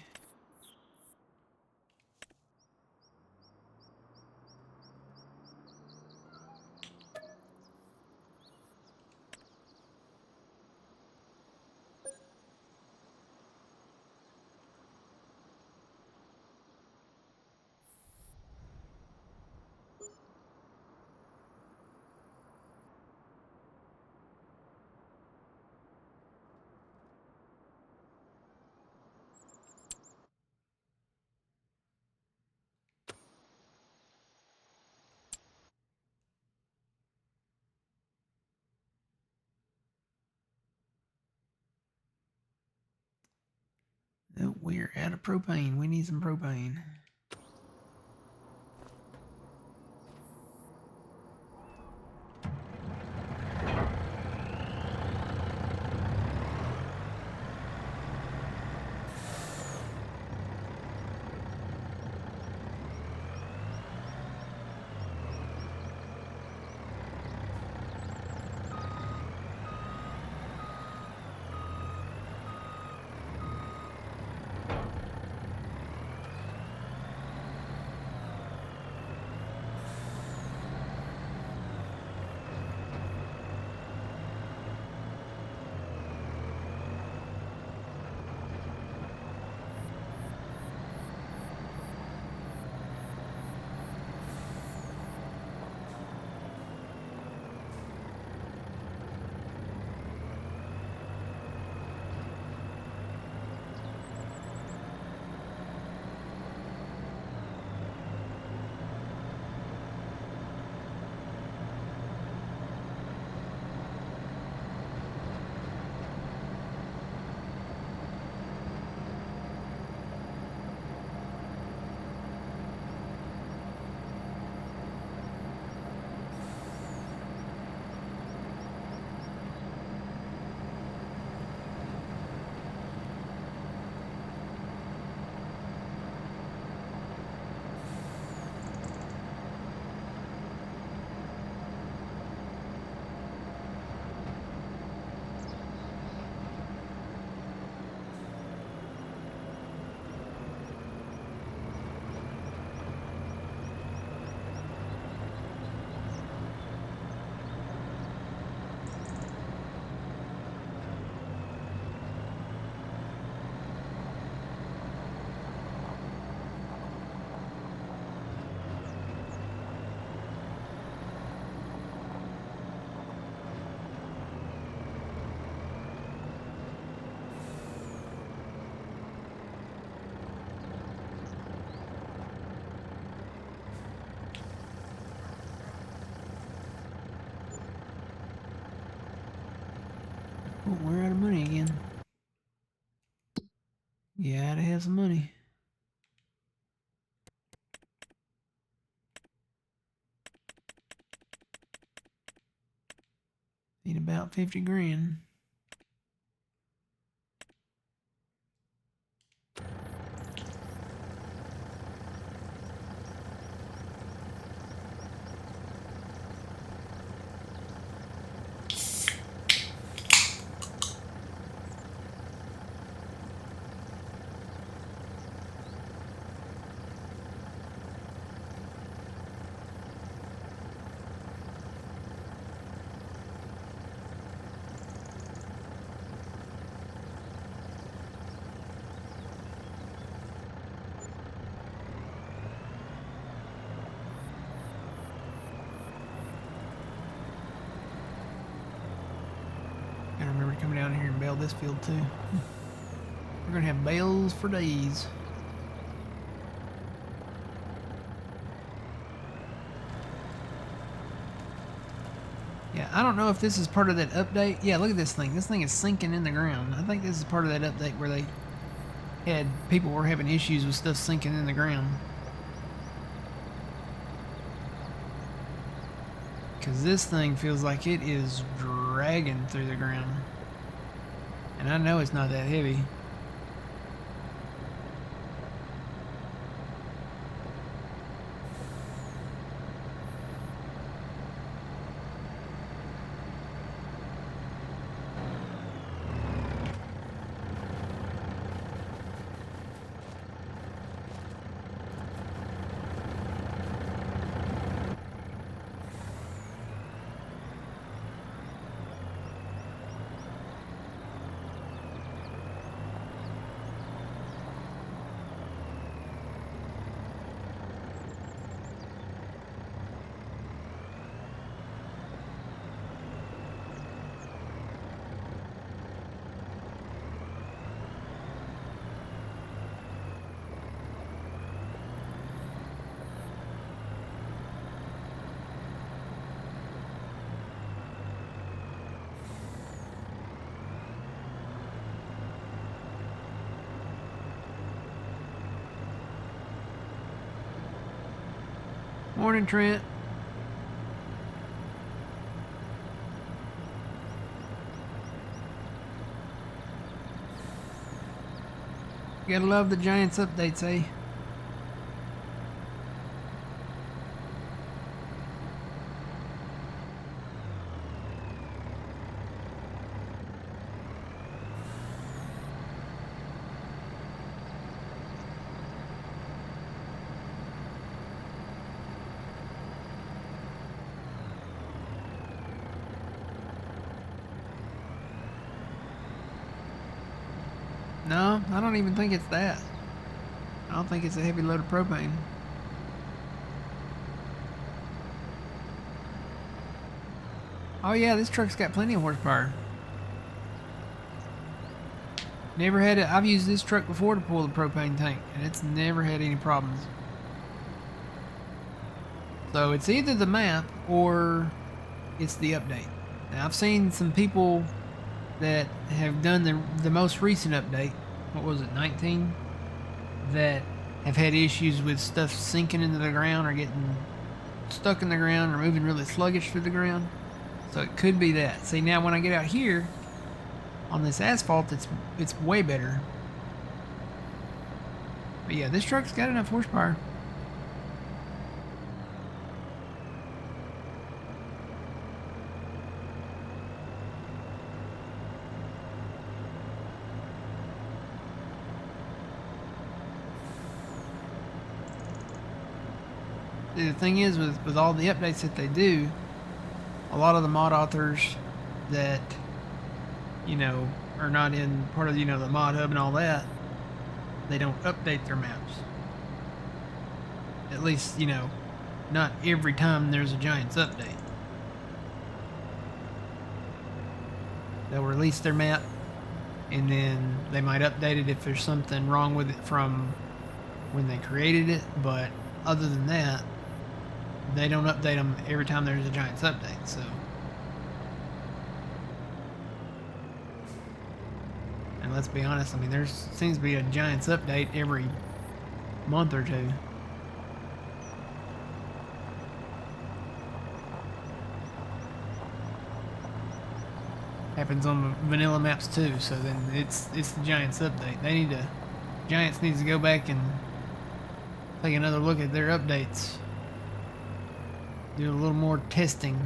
Oh, we're out of propane. We need some propane. Oh, we're out of money again. You gotta have some money. Need about 50 grand. Gotta remember to come down here and bale this field too. We're gonna have bales for days. Yeah, I don't know if this is part of that update. Yeah, look at this thing. This thing is sinking in the ground. I think this is part of that update where they had people were having issues with stuff sinking in the ground. Because this thing feels like it is dragging through the ground. And I know it's not that heavy. Morning, Trent. You gotta love the Giants updates, eh? No, I don't even think it's that. I don't think it's a heavy load of propane. Oh yeah, this truck's got plenty of horsepower. Never had it. I've used this truck before to pull the propane tank, and it's never had any problems. So it's either the map or it's the update. Now I've seen some people that have done the most recent update, what was it, 19, that have had issues with stuff sinking into the ground or getting stuck in the ground or moving really sluggish through the ground. So it could be that. See, now when I get out here on this asphalt, it's way better. But yeah, this truck's got enough horsepower. The thing is, with all the updates that they do, a lot of the mod authors that, you know, are not in part of, you know, the mod hub and all that, they don't update their maps. At least, you know, not every time there's a Giants update. They'll release their map, and then they might update it if there's something wrong with it from when they created it, but other than that, they don't update them every time there's a Giants update, so. let's be honest. I mean, there seems to be a Giants update every month or two. Happens on vanilla maps too, so then it's the Giants update. Giants needs to go back and take another look at their updates. Do a little more testing.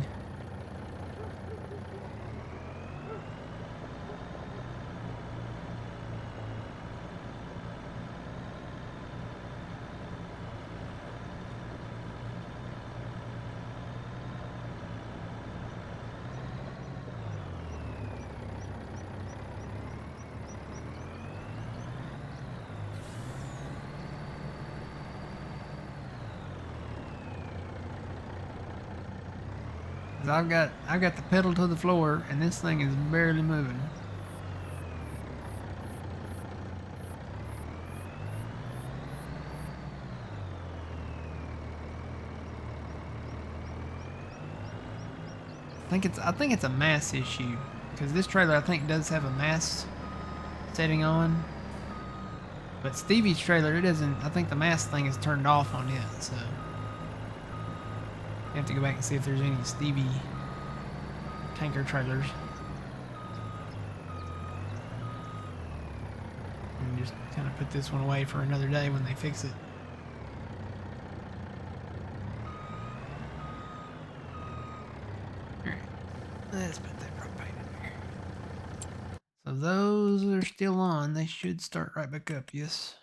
I've got the pedal to the floor and this thing is barely moving. I think it's a mass issue because this trailer I think does have a mass setting on, but Stevie's trailer it doesn't. I think the mass thing is turned off on it, so you have to go back and see if there's any Stevie tanker trailers. And just kind of put this one away for another day when they fix it. Alright, let's put that propane in there. So those are still on. They should start right back up, yes?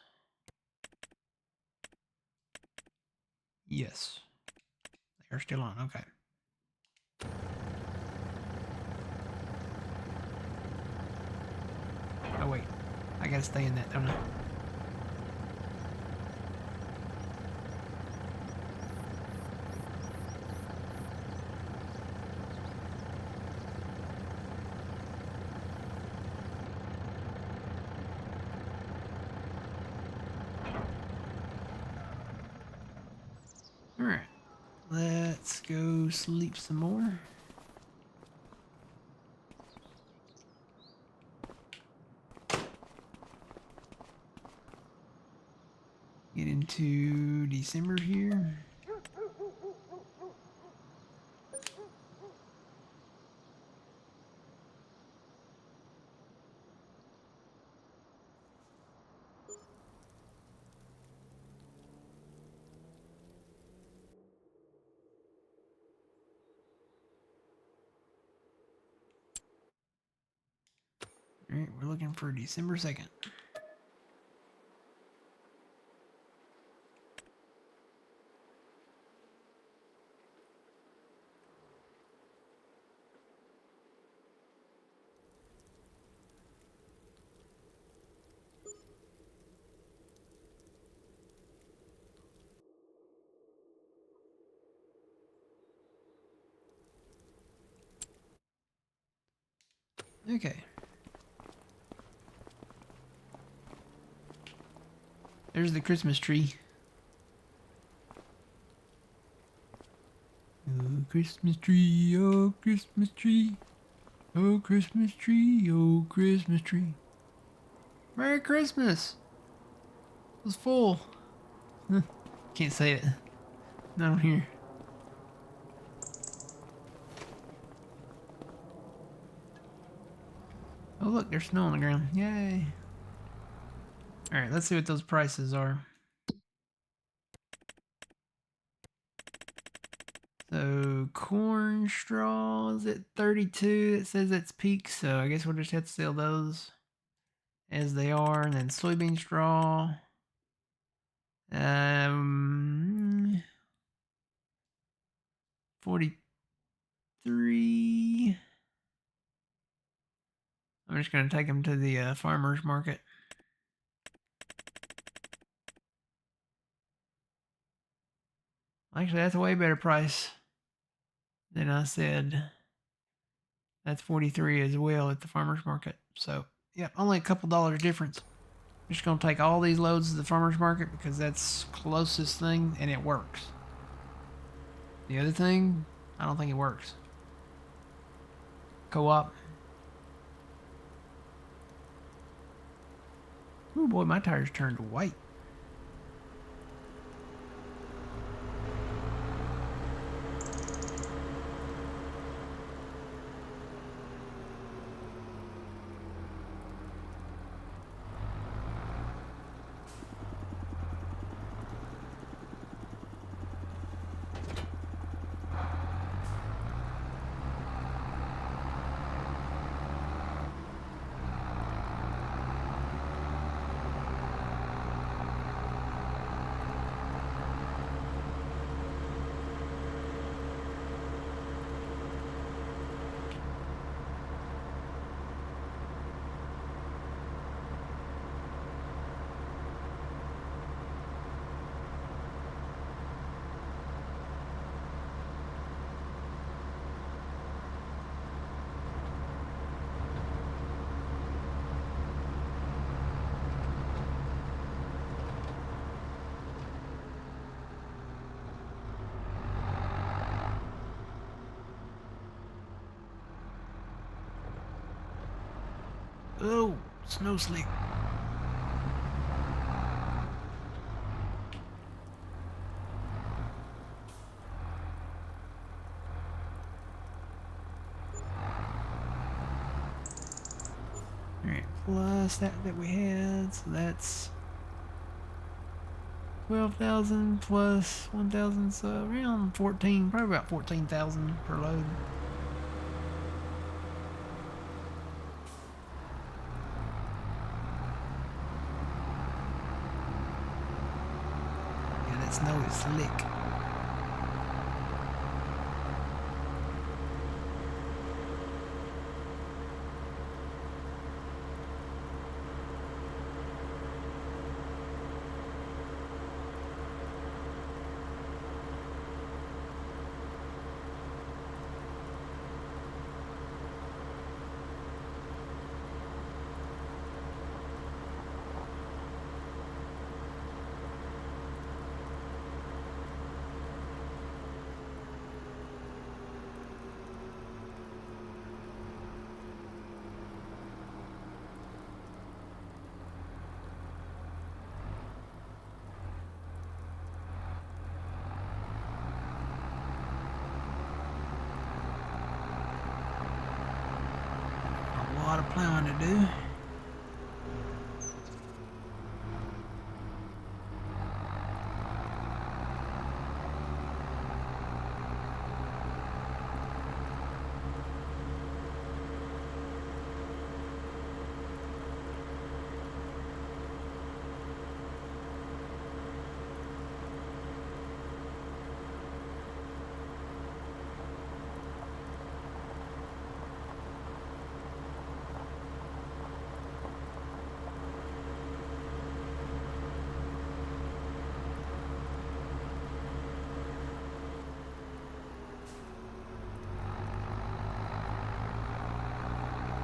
Yes. They're still on, okay. Oh wait, I gotta stay in that, don't I? Alright, let's go sleep some more. Get into December here. Alright, we're looking for December 2nd. Okay. There's the Christmas tree. Oh, Christmas tree, oh, Christmas tree. Oh, Christmas tree, oh, Christmas tree. Merry Christmas! It was full. Can't say it. Not on here. Oh look, there's snow on the ground. Yay. Alright, let's see what those prices are. So, corn straw is at 32. It says it's peak, so I guess we'll just have to sell those as they are. And then soybean straw. 43. I'm just going to take them to the farmer's market. Actually, that's a way better price than I said. That's 43 as well at the farmer's market. So, yeah, only a couple dollars difference. I'm just going to take all these loads to the farmer's market because that's closest thing and it works. The other thing, I don't think it works. Co-op. Oh boy, my tires turned white. Oh, snow sleep. Alright, plus that we had, so that's 12,000 plus 1,000, so around 14, probably about 14,000 per load. Yeah, that snow is slick. A lot of plowing to do.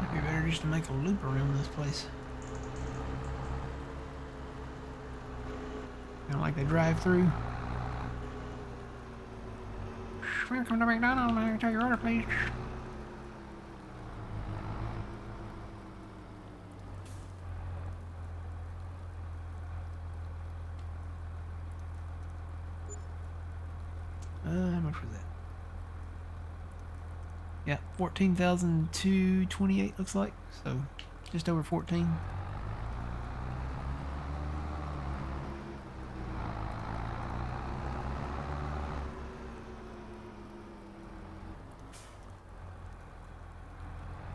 Might be better just to make a loop around this place. Kind of like they drive through. Welcome to McDonald's. May I take your order, please? How much was that? Yeah, 14,228 looks like. So, just over 14.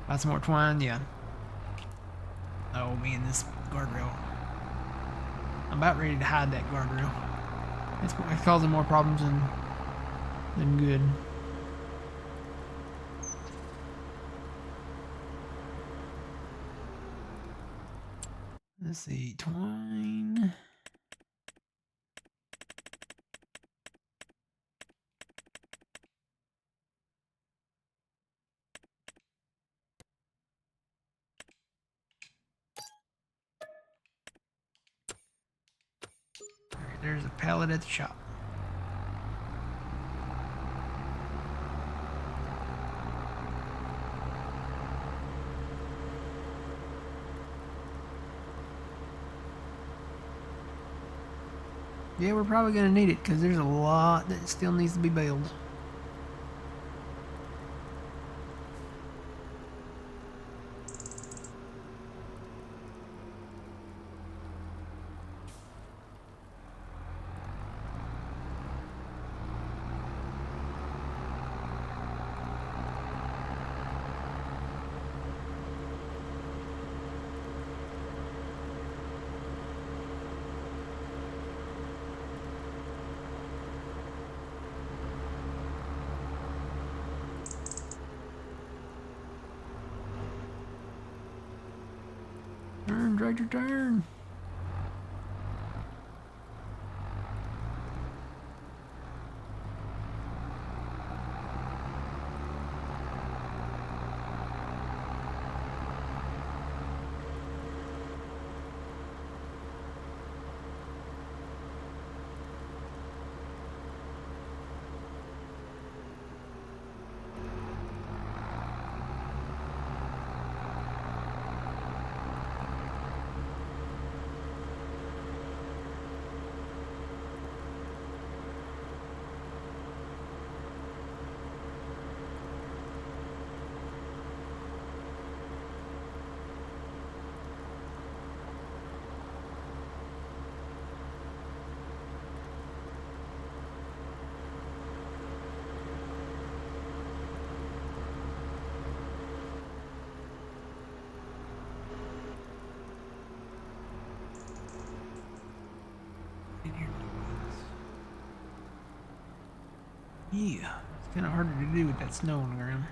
Buy some more twine, yeah. Oh, me and this guardrail. I'm about ready to hide that guardrail. It's causing more problems than good. Let's see, twine. Alright, there's a pallet at the shop. Yeah, we're probably going to need it because there's a lot that still needs to be baled. Turn, tractor, turn. In here. Yeah, it's kind of harder to do with that snow on the ground.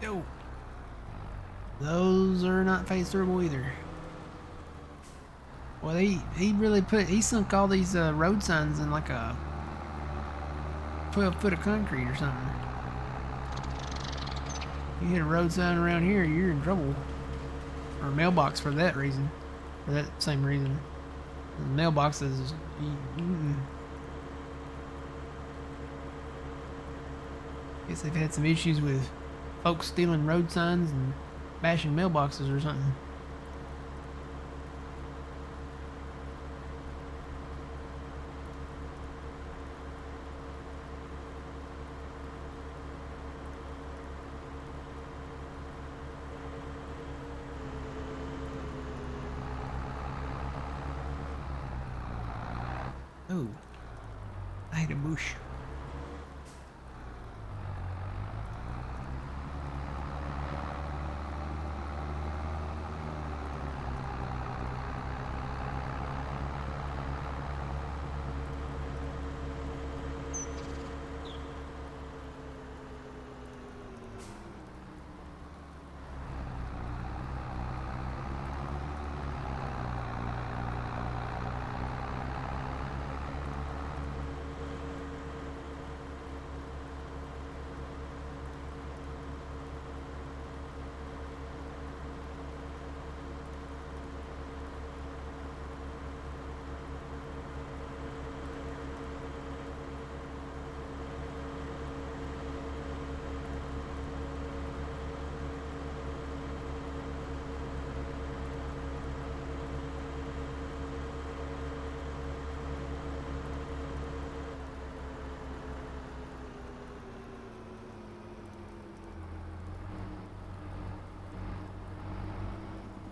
Yo. Those are not phase durable either. Well, he really he sunk all these road signs in like a 12 foot of concrete or something. You hit a road sign around here, you're in trouble. Or a mailbox for that reason. For that same reason. The mailboxes. Guess they've had some issues with folks stealing road signs and bashing mailboxes or something. Oh, I hit a bush.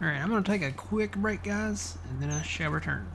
Alright, I'm going to take a quick break, guys, and then I shall return.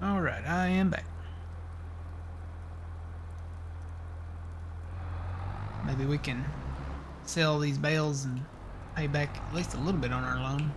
Alright, I am back. Maybe we can sell these bales and pay back at least a little bit on our loan.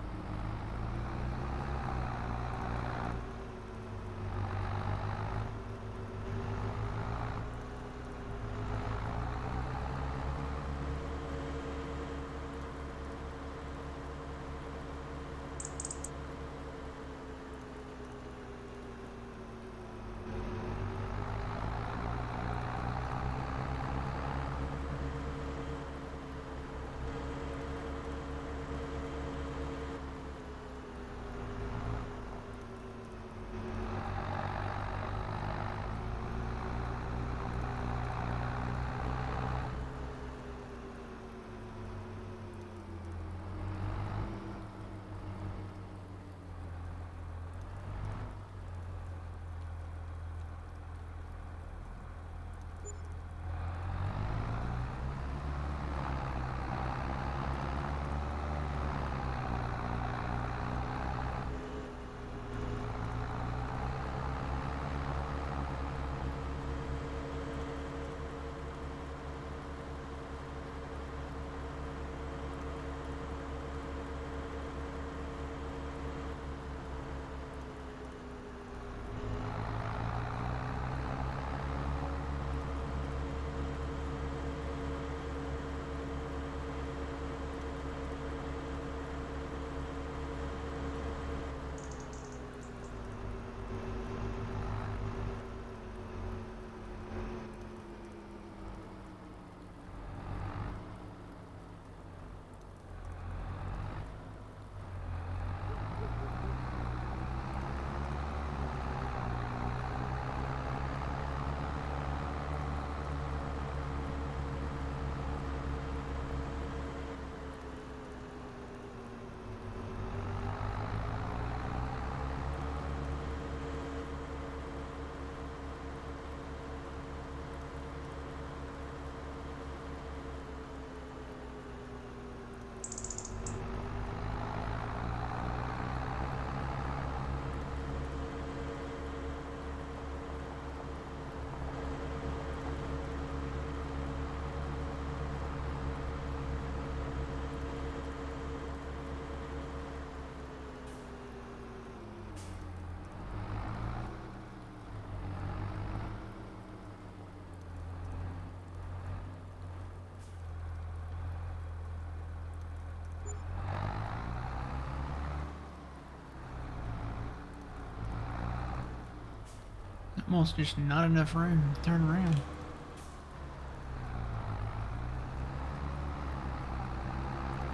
Almost just not enough room to turn around.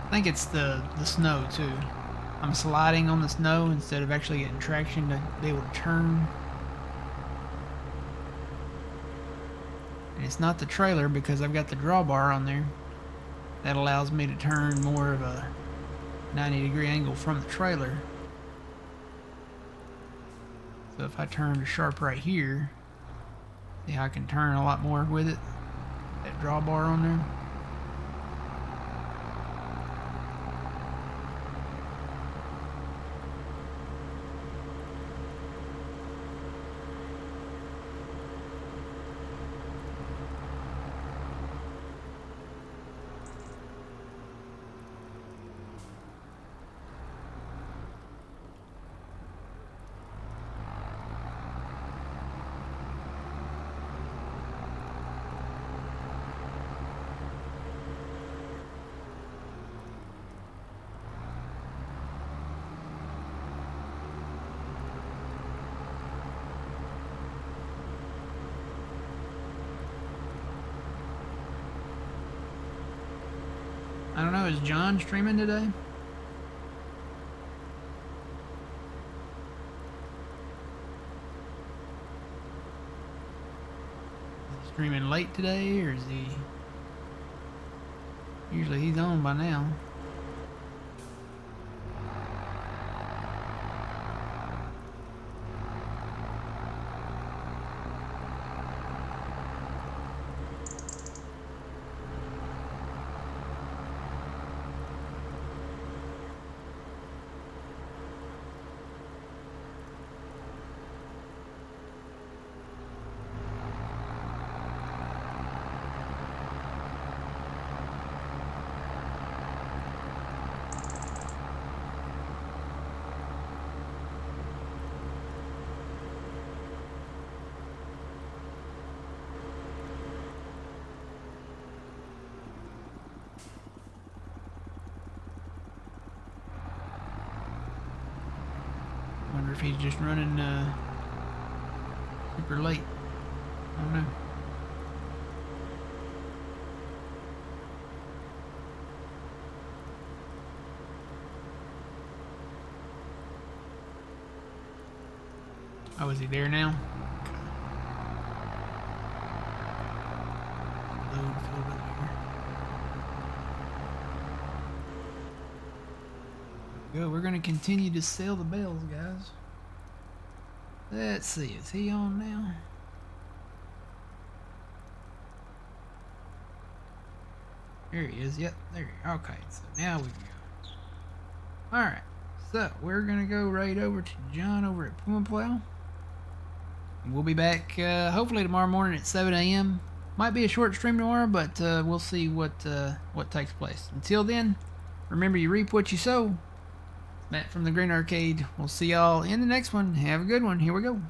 I think it's the snow too. I'm sliding on the snow instead of actually getting traction to be able to turn. And it's not the trailer because I've got the drawbar on there. That allows me to turn more of a 90-degree angle from the trailer. So if I turn to sharp right here, see how I can turn a lot more with it? That drawbar on there. I don't know, is John streaming today? Is he streaming late today, or is he... Usually he's on by now. Wonder if he's just running super late. I don't know. Oh, is he there now? Load filled up here. There we go. We're gonna continue to sell the bales, guys. Let's see. Is he on now? There he is. Yep. There. Okay. So now we can go. All right. So we're gonna go right over to John over at Puma Plow. We'll be back hopefully tomorrow morning at 7 a.m. Might be a short stream tomorrow, but we'll see what takes place. Until then, remember you reap what you sow. Matt from the Green Arcade. We'll see y'all in the next one. Have a good one. Here we go.